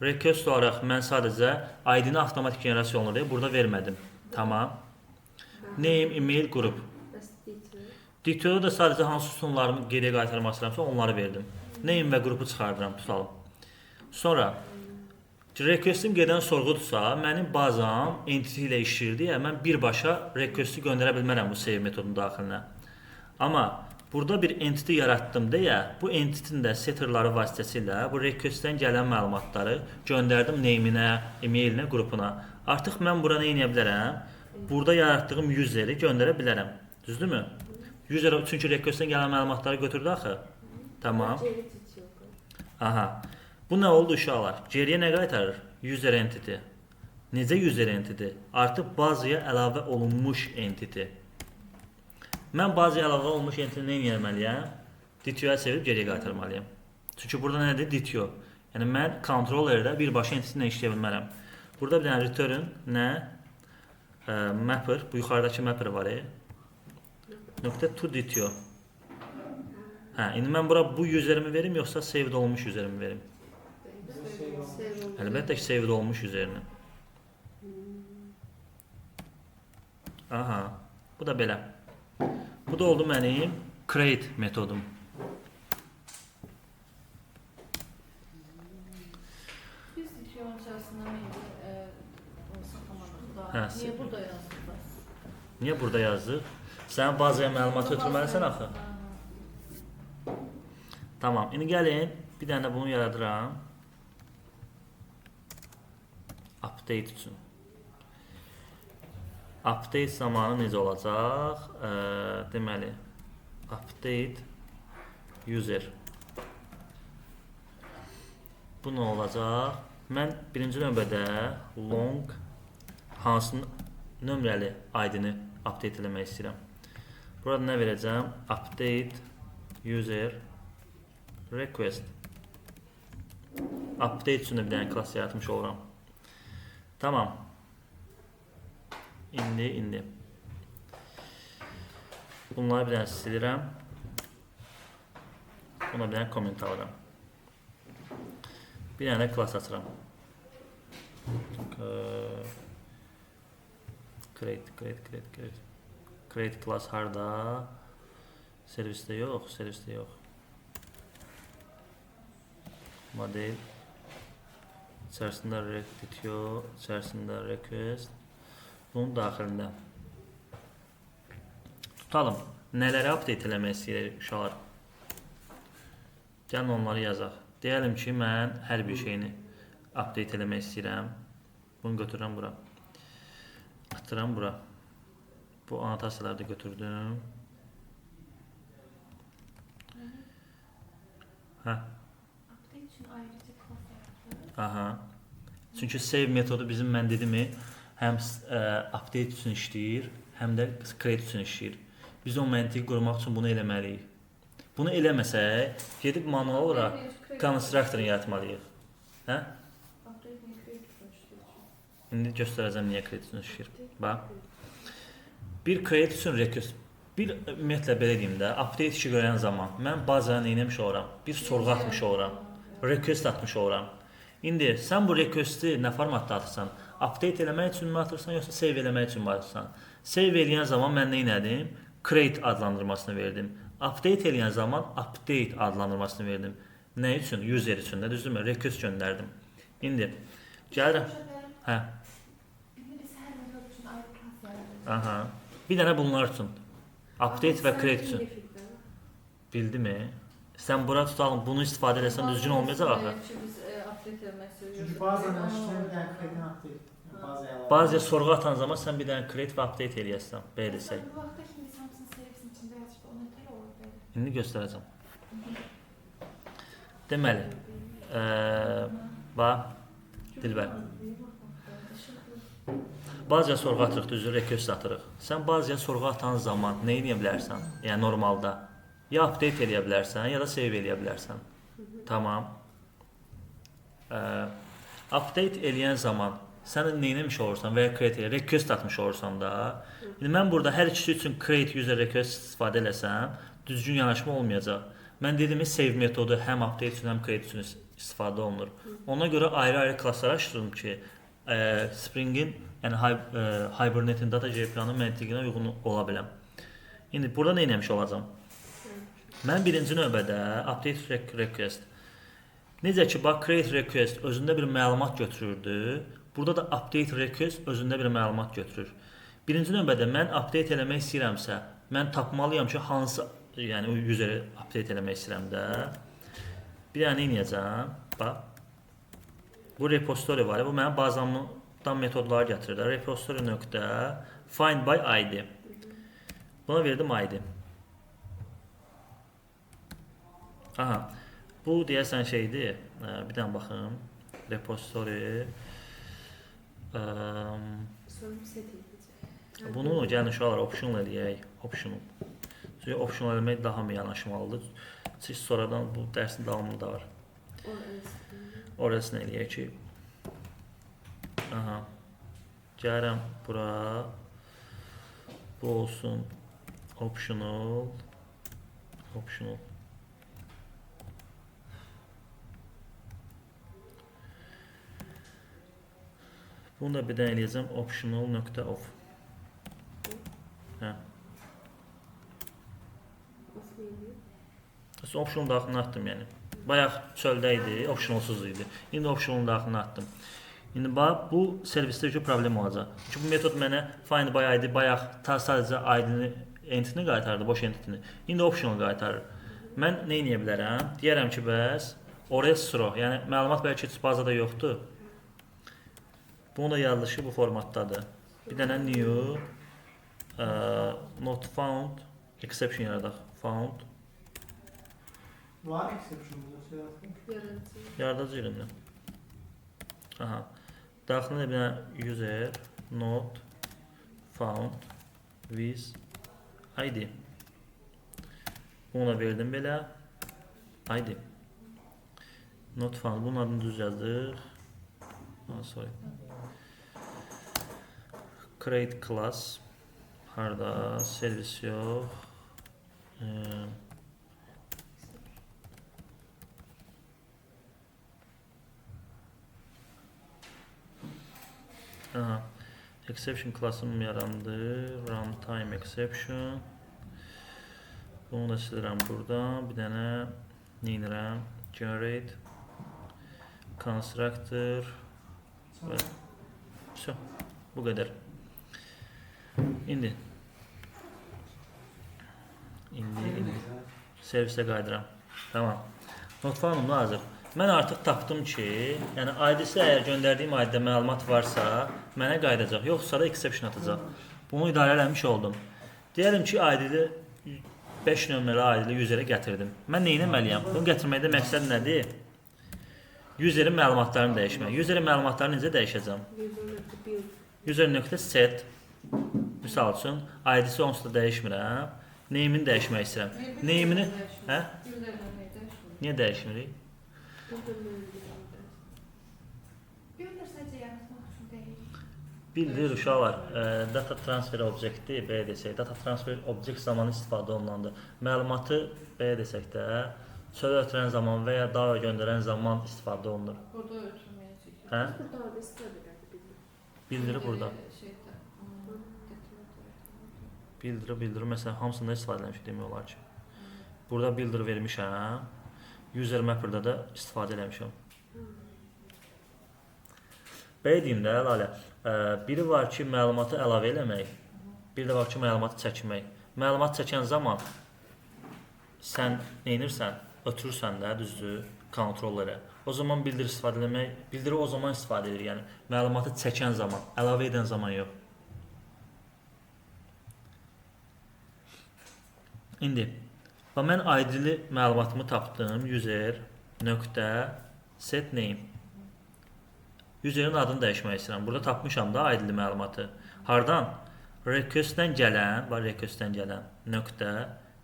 Request olaraq mən sadəcə ID-ni avtomatik generasiya olunur deyə burada vermədim. Tamam. Name, email, grup. DTO-da da sadəcə hansı sütunlarımı geriyə qaytarmaq istəyirəmsə onları verdim. Name və qrupu çıxardıram, tutalım. Sonra requestim gedən sorğudursa, mənim bazam entity ilə işləyir deyə mən birbaşa requesti göndərə bilmərəm bu save metodunun daxilinə. Amma burada bir entity yaratdım deyə bu entity-nin də setterları vasitəsilə bu requestdən gələn məlumatları göndərdim name-inə, email-inə, qrupuna. Artıq mən bura nə edə bilərəm? Burada yaratdığım useri göndərə bilərəm. Düzdürmü? User çünki requestdən gələn məlumatları götürdü axı. Tamam. Aha. Bu nə oldu uşaqlar? Geriyə nə qaytarır? User entity. Necə user entity? Artıq bazaya əlavə olunmuş entity. Mən bazaya əlavə olunmuş entity nə etməliyəm? DTO-ya çevirib geriyə qaytarmalıyam. Çünki burada nədir? DTO. Yəni mən controllerdə birbaşa entity ilə işləyə bilmərəm. Burada bir dənə return nə? Mapper. Bu yuxarıdakı mapper var. Nöqtə to DTO. İndi mən bura bu userimi verim, yoxsa saved olmuş userimi verim? Əlbəttə ki, saved olmuş userini. Aha, bu da belə. Bu da oldu mənim create metodum. Biz videonun içərisində neydi? Onu saxlamadıq da. Hə, Niyə burada yazdıq? Niyə burada yazdıq? Sən bazaya məlumat ötürməlisən axı. Tamam. İndi gəlin bir dənə bunu yaradıram. Update üçün. Update zamanı necə olacaq? Deməli, update user. Bu nə olacaq? Mən birinci növbədə long hansı nömrəli ID-ni update eləmək istəyirəm. Burada nə verəcəm? Update user request. Update üçün bir dənə klass yaratmış oluram. Tamam. İndi. Bunları bir dənə silirəm. Buna bir dənə comment alıram. Bir dənə klass açıram. Create class harda? Servisdə yox. Model. İçərisində rectitude, içərisində request. Bunun daxilində. Tutalım. Nələri update eləmək istəyirik uşaqlar? Gəlin onları yazaq. Deyəlim ki, mən hər bir şeyini update eləmək istəyirəm. Bunu götürürəm bura. Atıram bura. Bu annotasyaları da götürdüm. Update üçün ayrıca class yaratdıq. Aha. Çünki save metodu bizim mən dedimi həm update üçün işləyir, həm də create üçün işləyir. Biz o məntiqi qurmaq üçün bunu eləməliyik. Bunu eləməsək, gedib manual olaraq constructor'ını yaratmalıyıq. Hə? İndi göstərəcəm niyə create üçün işləyir. Bax. Bir create üçün request. Bir ümumiyyətlə belə deyim də, update işi görən zaman mən bazaya nə etmiş olaram? Bir sorğu atmış olaram. Request atmış olaram. İndi sən bu request'i nə formatda atırsan? Update eləmək üçün mü atırsan, yoxsa save eləmək üçün mü atırsan? Save eləyən zaman mən nə etdim? Create adlandırmasını verdim. Update eləyən zaman update adlandırmasını verdim. Nə üçün? User üçün də, düzdürmü? Request göndərdim. İndi gəlirəm. Hə. İndi biz hər metod üçün ayrı class yaradırıq. Aha. Bir dənə bunlar üçün. Update və create üçün. Bildimi? Sən bura tutalım, bunu istifadə etsən düzgün olmayacaq axı. Biz update eləmək istəyirik. Çünki bazen işləyən bir dənə create update. Bazıya sorğu atan zaman sən bir dənə create və update eləyəsən. Belə desək. Bu vaxtda şimdi Samsung servisin içində yazışdı, o nətər olur belə? İndi göstərəcəm. Deməli, bax, Dilbər. Bazıya sorğu atırıq, düzdür, request atırıq. Sən bazıya sorğu atan zaman nə edə bilərsən? Yəni normalda ya update eləyə bilərsən, ya da save eləyə bilərsən. Tamam. Update eləyən zaman sən nə etmiş olursan və ya create request atmış olursan da. İndi mən burada hər ikisi üçün create user request istifadə eləsəm, düzgün yanaşma olmayacaq. Mən dedim ki, save metodu həm update üçün, həm create üçün istifadə olunur. Ona görə ayrı-ayrı klasslar açdırdım ki, Spring-in, yəni Hibernate-in data JPA-nın məntiqinə uyğun ola biləm. İndi burada nə etmiş olacağam? Mən birinci növbədə update request. Necə ki, bax, create request özündə bir məlumat götürürdü. Burada da update request özündə bir məlumat götürür. Birinci növbədə mən update eləmək istəyirəmsə, mən tapmalıyam ki, hansı, yəni user update eləmək istəyirəm də. Bir dənə eləyəcəm. Bax. Bu repository var. Bu mənim bazamdan metodları gətirir. Repository nöqtə find by ID. Buna verdim ID. Aha. Bu deyəsən şeydir. Bir dənə baxım. Repository. Bunu gəlin uşaqlar optional eləyək. Optional. Çünki optional eləmək daha mı yanaşmalıdır? Siz sonradan bu dərsin davamında var. Orasını eləyək ki. Aha. Gəlirəm bura. Bu olsun. Optional. Optional. Bunu da bir dənə eləyəcəm. Optional.off. Hə. Optional daxilini atdım yəni. Bayaq çöldə idi, optionalsız idi. İndi optional daxilini atdım. İndi bax, bu servisdə problem olacaq. Çünki bu metod mənə find by ID bayaq sadəcə ID-ni entity-ni qaytardı, boş entity-ni. İndi optional qaytarır. Mən nə edə bilərəm? Deyərəm ki, bəs orestro, yəni məlumat bəlkə heç bazada yoxdur. Bunun da yazılışı bu formatdadır. Bir dənə new not found exception yaradaq. Found Var exception burada Yaratıcı. yaradacağıq indi. Aha. Daxilində bir dənə user not found with ID. Bunu da verdim belə. ID. Not found. Bunun adını düz yazdıq. Sorry. Create class. Harda servis yox. Aha. Exception classım yarandı. Runtime exception. Bunu da silirəm buradan. Bir dənə neyirəm? Generate constructor. Və so, bu qədər. İndi servisə qayıdıram. Tamam. Notfanım hazır. Mən artıq tapdım ki, yəni ID-si əgər göndərdiyim ID-də məlumat varsa, mənə qayıdacaq. Yoxsa da exception atacaq. Bunu idarə eləmiş oldum. Deyəlim ki, ID-də 5 nömrəli ID-li userə gətirdim. Mən nə etməliyəm? Bunu gətirməkdə məqsəd nədir? Userin məlumatlarını dəyişmək. Userin məlumatlarını necə dəyişəcəm? User.set misal üçün ID-si onsuz da dəyişmirəm. Name-ini dəyişmək istəyirəm. Name-ini, hə? Niyə dəyişmirik? Builder sadəcə yaratmaq üçün deyil. Bildir uşaqlar, data transfer objekti, belə desək, data transfer objekt zamanı istifadə olunandır. Məlumatı, belə desək də, çölə ötürən zaman və ya dava göndərən zaman istifadə olunur. Burada ötürməyəcək. Hə? Burada da istifadə edirdi. Bildiri burada. Bildiri, məsələn, hamısında istifadə eləmişik demək olar ki. Burada bildiri vermişəm. User mapper'da da istifadə eləmişəm. Belə deyim də, Lalə, biri var ki, məlumatı əlavə eləmək, bir də var ki, məlumatı çəkmək. Məlumat çəkən zaman sən neynirsən, ötürürsən də, düzdür, kontrollara. O zaman bildiri istifadə eləmək, bildiri o zaman istifadə edir, yəni məlumatı çəkən zaman, əlavə edən zaman yox. İndi, mən ID-li məlumatımı tapdım, user nöqtə set name. Userin adını dəyişmək istəyirəm. Burada tapmışam da ID-li məlumatı. Hardan? Request-dən gələn, var request-dən gələn nöqtə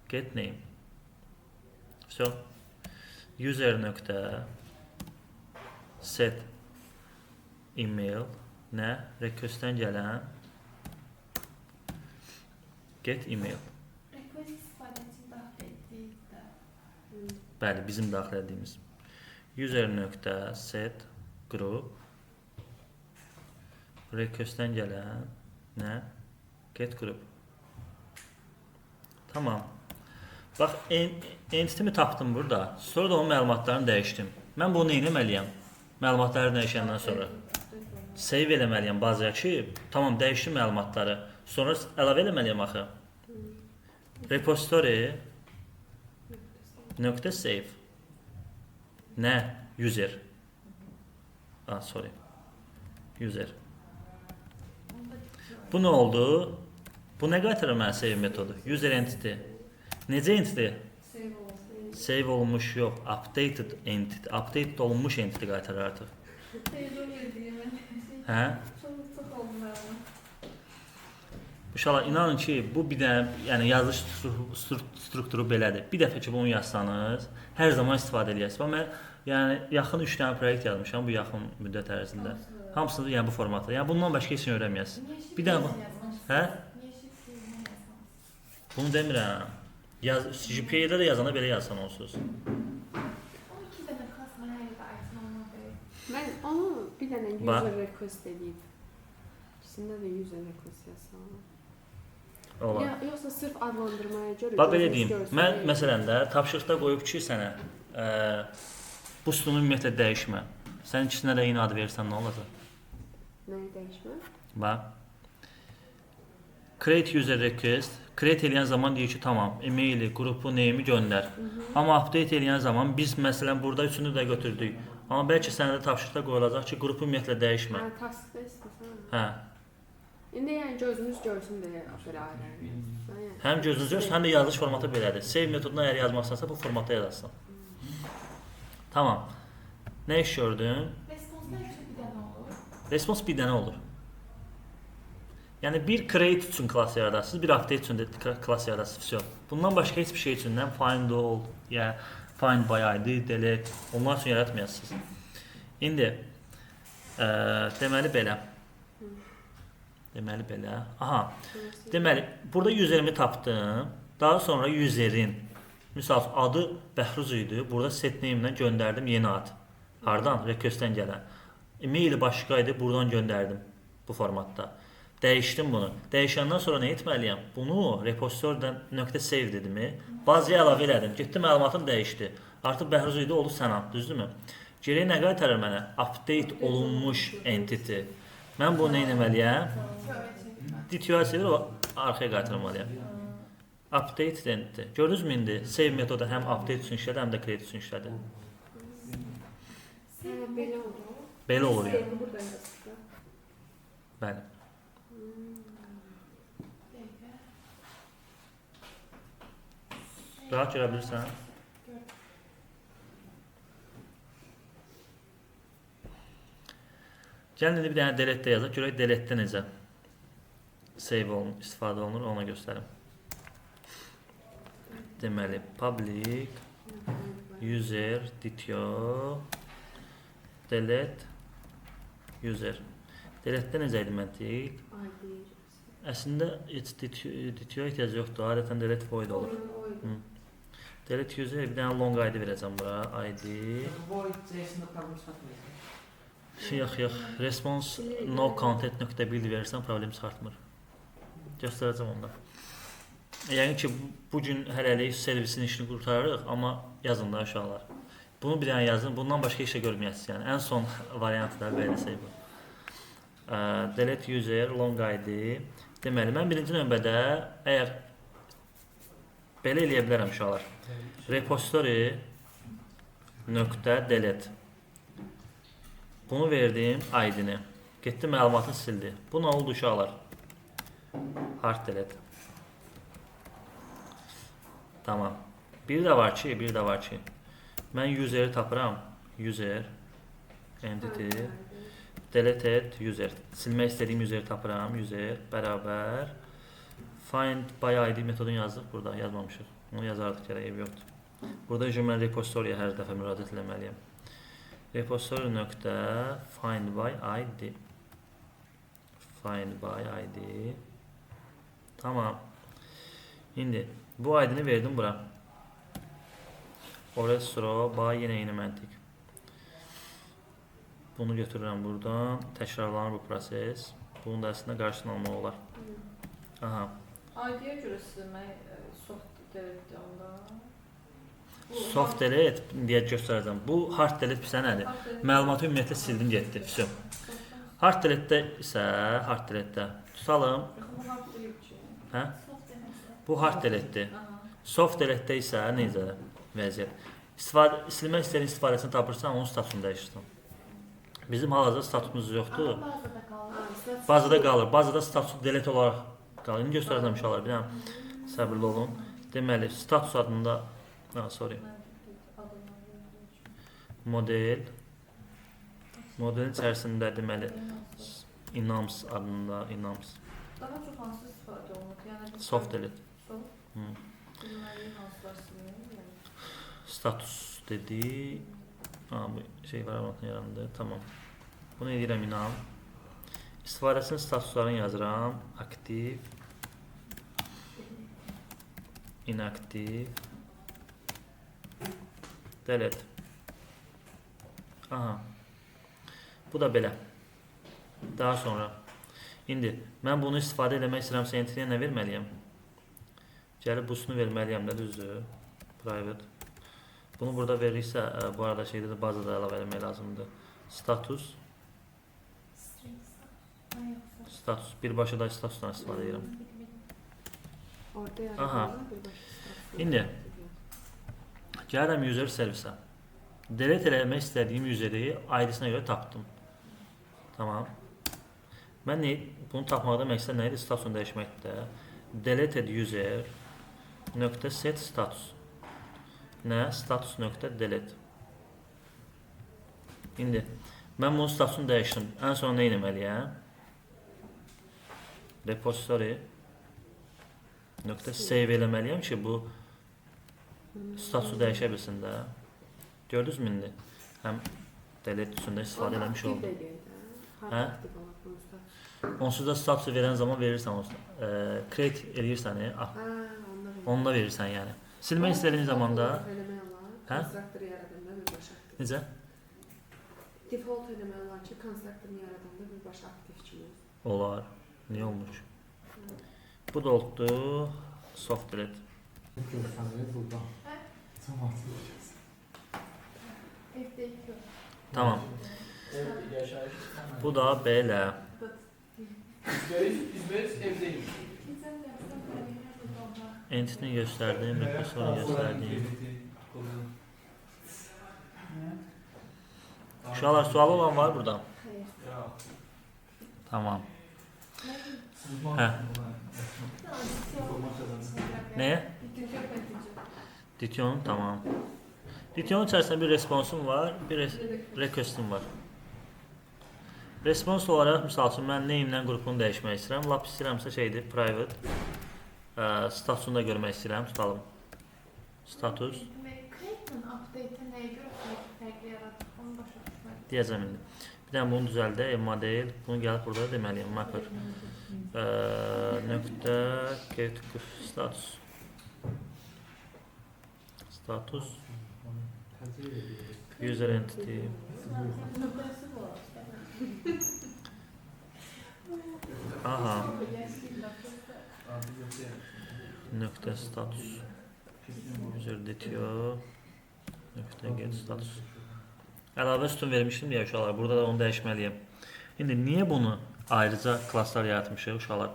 get name. So, user nöqtə set email nə? Request-dən gələn get email. Request istifadəçi daxil etdikdə. Bəli, bizim daxil etdiyimiz. User nöqtə set group request-dən gələn nə? Get group. Tamam. Bax, entity-mi tapdım burada. Sonra da onun məlumatlarını dəyişdim. Mən bunu nə etməliyəm? Məlumatları dəyişəndən sonra save eləməliyəm bazaya ki, tamam, dəyişdim məlumatları. Sonra əlavə eləməliyəm axı. Repository nöqtə save nə? User. Sorry. User. Bu nə oldu? Bu nə qaytarır mənə save metodu? User entity. Necə entity? Save olunmuş yox. Updated entity. Updated olunmuş entity qaytarır artıq. Hə? Çox oldu məlumat. Uşaqlar, inanın ki, bu bir dənə, yəni yazılış strukturu belədir. Bir dəfə ki, bunu yazsanız, hər zaman istifadə edəcəksiniz. Mən yəni yaxın 3 dənə proyekt yazmışam bu yaxın müddət ərzində. Hamısını yəni bu formatda. Yəni bundan başqa heç nə öyrənməyəsiniz. Bir dənə bu. Hə? Bunu demirəm. GPA-də də yazanda belə yazsan onsuz. 12 dənə klasma hər yerdə item olmadı. Mən onu bir dənə Bax. user request edib. İkisində də user request yazsam. Olar. Yoxsa sırf adlandırmaya görə. Bax belə deyim. Mən məsələn də tapşırıqda qoyub ki, sənə bu sütunu ümumiyyətlə dəyişmə. Sən ikisinə də eyni adı versən nə olacaq? Nəyi dəyişmə? Bax. create user request. Create eləyən zaman deyir ki, tamam, e-maili, qrupu, name'i göndər. Amma update eləyən zaman biz məsələn burada üçünü də götürdük. Amma bəlkə sənə də tapşırıqda qoyulacaq ki, qrupu ümumiyyətlə dəyişmə. Hə, taskda istəsən. Hə. İndi yəni gözümüz görsün deyə belə ayırırıq. Yəni Həm gözünüz görsün, həm də yazılış formatı belədir. Save metoduna əgər yazmaq istəsən bu formatda yazarsan. Tamam. Nə iş gördün? Responslar üçün bir dənə olur. Response bir dənə olur. Yəni bir create üçün klass yaradarsınız, bir update üçün də klass yaradarsınız. Всё. Bundan başqa heç bir şey üçün nə find all, ya find by id, delete, onlar üçün yaratmayasınız. İndi deməli belə. Deməli belə. Aha. Deməli, burada userimi tapdım. Daha sonra userin misal adı Bəhruz idi. Burada set name-dən göndərdim yeni ad. Hardan? Request-dən gələn. E-maili başqa idi, buradan göndərdim bu formatda. Dəyişdim bunu. Dəyişəndən sonra nə etməliyəm? Bunu repository-dən .save dedimi? Bazaya əlavə elədim. Getdi məlumatım dəyişdi. Artıq Bəhruz idi, oldu Sənan, düzdürmü? Geriyə nə qaytarır mənə? Update olunmuş entity. Mən bunu nə etməliyəm? DTO'ya sevir, o arxaya qaytarmalıyam. Update entity. Gördünüzmü indi? Save metodu həm update üçün işlədi, həm də create üçün işlədi. belə olur. Belə olur yəni. Save burada yazılır. Bəli. Rahat görə bilirsən. Gəlin indi bir dənə delete yazaq. Görək delete-də necə save olunur, istifadə olunur, ona göstərim. Deməli, public user DTO delete user. Delete-də necə idi məntiq? Əslində heç DTO ehtiyac yoxdur. Adətən delete void olur. Delete user bir dənə long ID verəcəm bura. ID. Void JSON-da problem çıxartmayacaq. Yox. Response no content.build verirsən problem çıxartmır. Göstərəcəm onda. Yəni ki, bugün hələlik servisin işini qurtarırıq, amma yazın da uşaqlar. Bunu bir dənə yazın, bundan başqa işə görməyəsiniz. Yəni ən son variantı da beləsə bu. Delete user long ID. Deməli, mən birinci növbədə əgər belə eləyə bilərəm uşaqlar. Repository .delete. Bunu verdim ID-ni. Getdi məlumatını sildi. Bu nə oldu uşaqlar? Hard delete. Tamam. Bir də var ki, mən useri tapıram. User entity deleted user. Silmək istədiyim useri tapıram. User bərabər find by ID metodunu yazdıq burada. Yazmamışıq. Onu yazardıq gərək, ev yoxdur. Burada mən repository'a hər dəfə müraciət etməliyəm. Repository.find by ID. Find by ID. Tamam. İndi bu ID-ni verdim bura. Orestro by yenə eyni məntiq. Bunu götürürəm buradan. Təkrarlanır bu proses. Bunun da əslində qarşısını almaq olar. Aha. ID-yə görə silmək soft delete onda. Soft delete deyə göstərəcəm. Bu hard delete isə nədir? Məlumatı ümumiyyətlə sildim getdi. Всё. Hard delete-də isə tutalım. Hə? Bu hard delete-dir. Soft delete-də isə necədir vəziyyət? Silmək istəyən istifadəsini tapırsan, onun statusunu dəyişirsən. Bizim hal-hazırda statusumuz yoxdur. Amma bazada qalır. Bazada qalır. Bazada status delete olaraq qalır. İndi göstərəcəm uşaqlar. Bir dənə səbirli olun. Deməli, status adında model içərisində deməli enums adında enums Daha çox hansı istifadə olunur? Yəni soft delete. Soft. Bilməliyin hansılar silinir? Status dedi. Bu şey var anlatın yarandı. Tamam. Bunu edirəm enum. İstifadəsinin statuslarını yazıram. Aktiv, inaktiv, delete. Aha. Bu da belə. Daha sonra indi mən bunu istifadə etmək istəyirəmsə entity-yə nə verməliyəm? Gəlib busunu verməliyəm də düzdür. Private. Bunu burada verirsə, bu arada şeydə də bazada əlavə etmək lazımdır. Status. Status birbaşa da statusdan istifadə edirəm. Orada Aha. yaradılan birbaşa status. İndi. Gəlirəm user servisə. Delete eləmək istədiyim useri ID-sinə görə tapdım. Tamam. Mən bunu tapmaqda məqsəd nə idi? Statusunu dəyişməkdir. Deleted user .set status. Nə? Status .delete. İndi mən bunun statusunu dəyişdim. Ən sonra nə etməliyəm? Repository .save eləməliyəm ki, bu statusu dəyişə bilsin də. Gördünüz mü indi? Həm delete üstündə istifadə eləmiş oldum. Hə? Onsuz da statusu verən zaman verirsən onu. Create eləyirsən, onunla verirsən yəni. Silmək istədiyin zaman da hə? Konstruktör yaradanda birbaşa aktiv. Necə? Default eləmək olar ki, konstruktörü yaradanda birbaşa aktiv kimi. Olar. Niyə olmur? Bu da oldu. Soft delete. Görkəmləri buradan. Cəmaatı görkəsin. Evde iki. Tamam. Ev yaşayış. Bu da belə. İzberiz evdeymiş. Güzel yapsam kalender burada var. Entity göstərdim, repository göstərdim. Uşaqlar, sualı olan var burada? Hayır. Yok. Tamam. Siz Hə. Nəyə? Dition, tamam. Dition içərisində bir responsum var, bir requestum var. Respons olaraq, misal üçün, mən name-lə qrupunu dəyişmək istəyirəm. Lap istəyirəmsə şeydir, private. Statusunu da görmək istəyirəm, tutalım. Status. Create'nin update'e neye göre farklı yarattı? Onu başa düşmek. Deyəcəm indi. Bir dənə bunu düzəldək, model. Bunu gəlib burada deməliyim, mapper. Nöqtə get status. Status. User entity. Aha. Nöqtə status. User detiyor. Nöqtə get status. Əlavə sütun vermişdim deyə uşaqlar. Burada da onu dəyişməliyəm. İndi niyə bunu ayrıca klasslar yaratmışıq uşaqlar?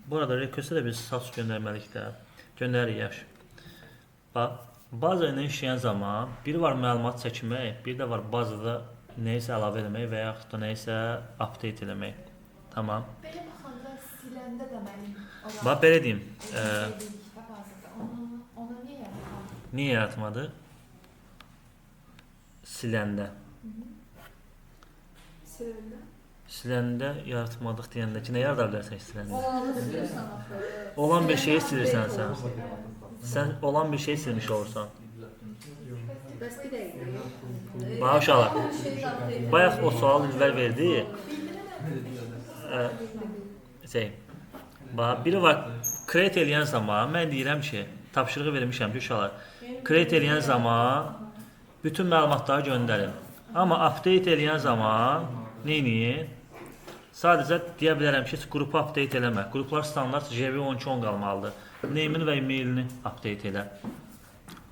Bu arada requestə də biz status göndərməliyik də. Göndəririk yaxşı. Bax, baza ilə işləyən zaman biri var məlumat çəkmək, bir də var bazada nəyisə əlavə eləmək və yaxud da nəyisə update eləmək. Tamam. Benim baxanda siləndə də mənim olan. Bax, belə deyim. Onu niye yaratmadı? Niyə yaratmadı? Siləndə. Siləndə? Siləndə yaratmadıq deyəndə ki, nə yarada bilərsən siləndə? Olanı silirsən axı. Olan bir şeyi silirsən sən. Sən olan bir şey silmiş olursan. Bəs bir dəqiqə. Bax uşaqlar, bayaq o sual Ülver verdi. Bax, biri var, create eləyən zaman, mən deyirəm ki, tapşırığı vermişəm ki, uşaqlar, create eləyən zaman bütün məlumatları göndərin. Amma update eləyən zaman neyini? Sadəcə deyə bilərəm ki, qrupu update eləmə. Qruplar standart JV1210 qalmalıdır. Name-ini və e-mailini update elə.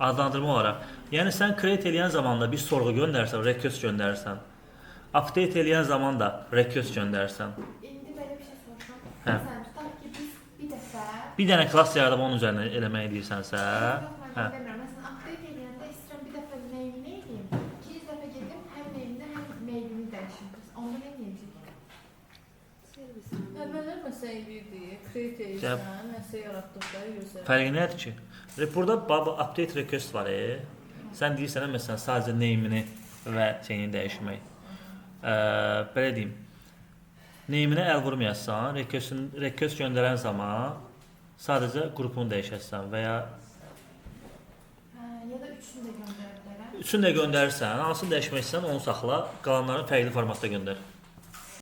Adlandırma olaraq. Yəni, sən create eləyən zaman da bir sorğu göndərsən, request göndərsən. Update eləyən zaman da request göndərsən. İndi belə bir şey soruşam. Hə. Məsələn, tutaq ki, biz bir dəfə... Bir dənə klass yaradıb onun üzərinə eləmək deyirsənsə... Hə. Məsələn, update eləyəndə istəyirəm bir dəfə mailini eləyim. 200 dəfə gedim, həm mailini, həm mailini dəyişim. Onda nə deyəcək? Əvvəllər məsələn edirdi, create edirsən, nəsə yaratdıqda user. Fərqi nədir ki? Burada update request var. Sən deyirsən, məsələn, sadəcə name-ini və şeyini dəyişmək. Belə deyim. Name-inə əl vurmayasan, request göndərən zaman sadəcə qrupunu dəyişəsən və ya Ya da üçünü də göndərə bilərəm. üçünü də göndərirsən, hansını dəyişmək istəyirsən, onu saxla, qalanlarını fərqli formatda göndər.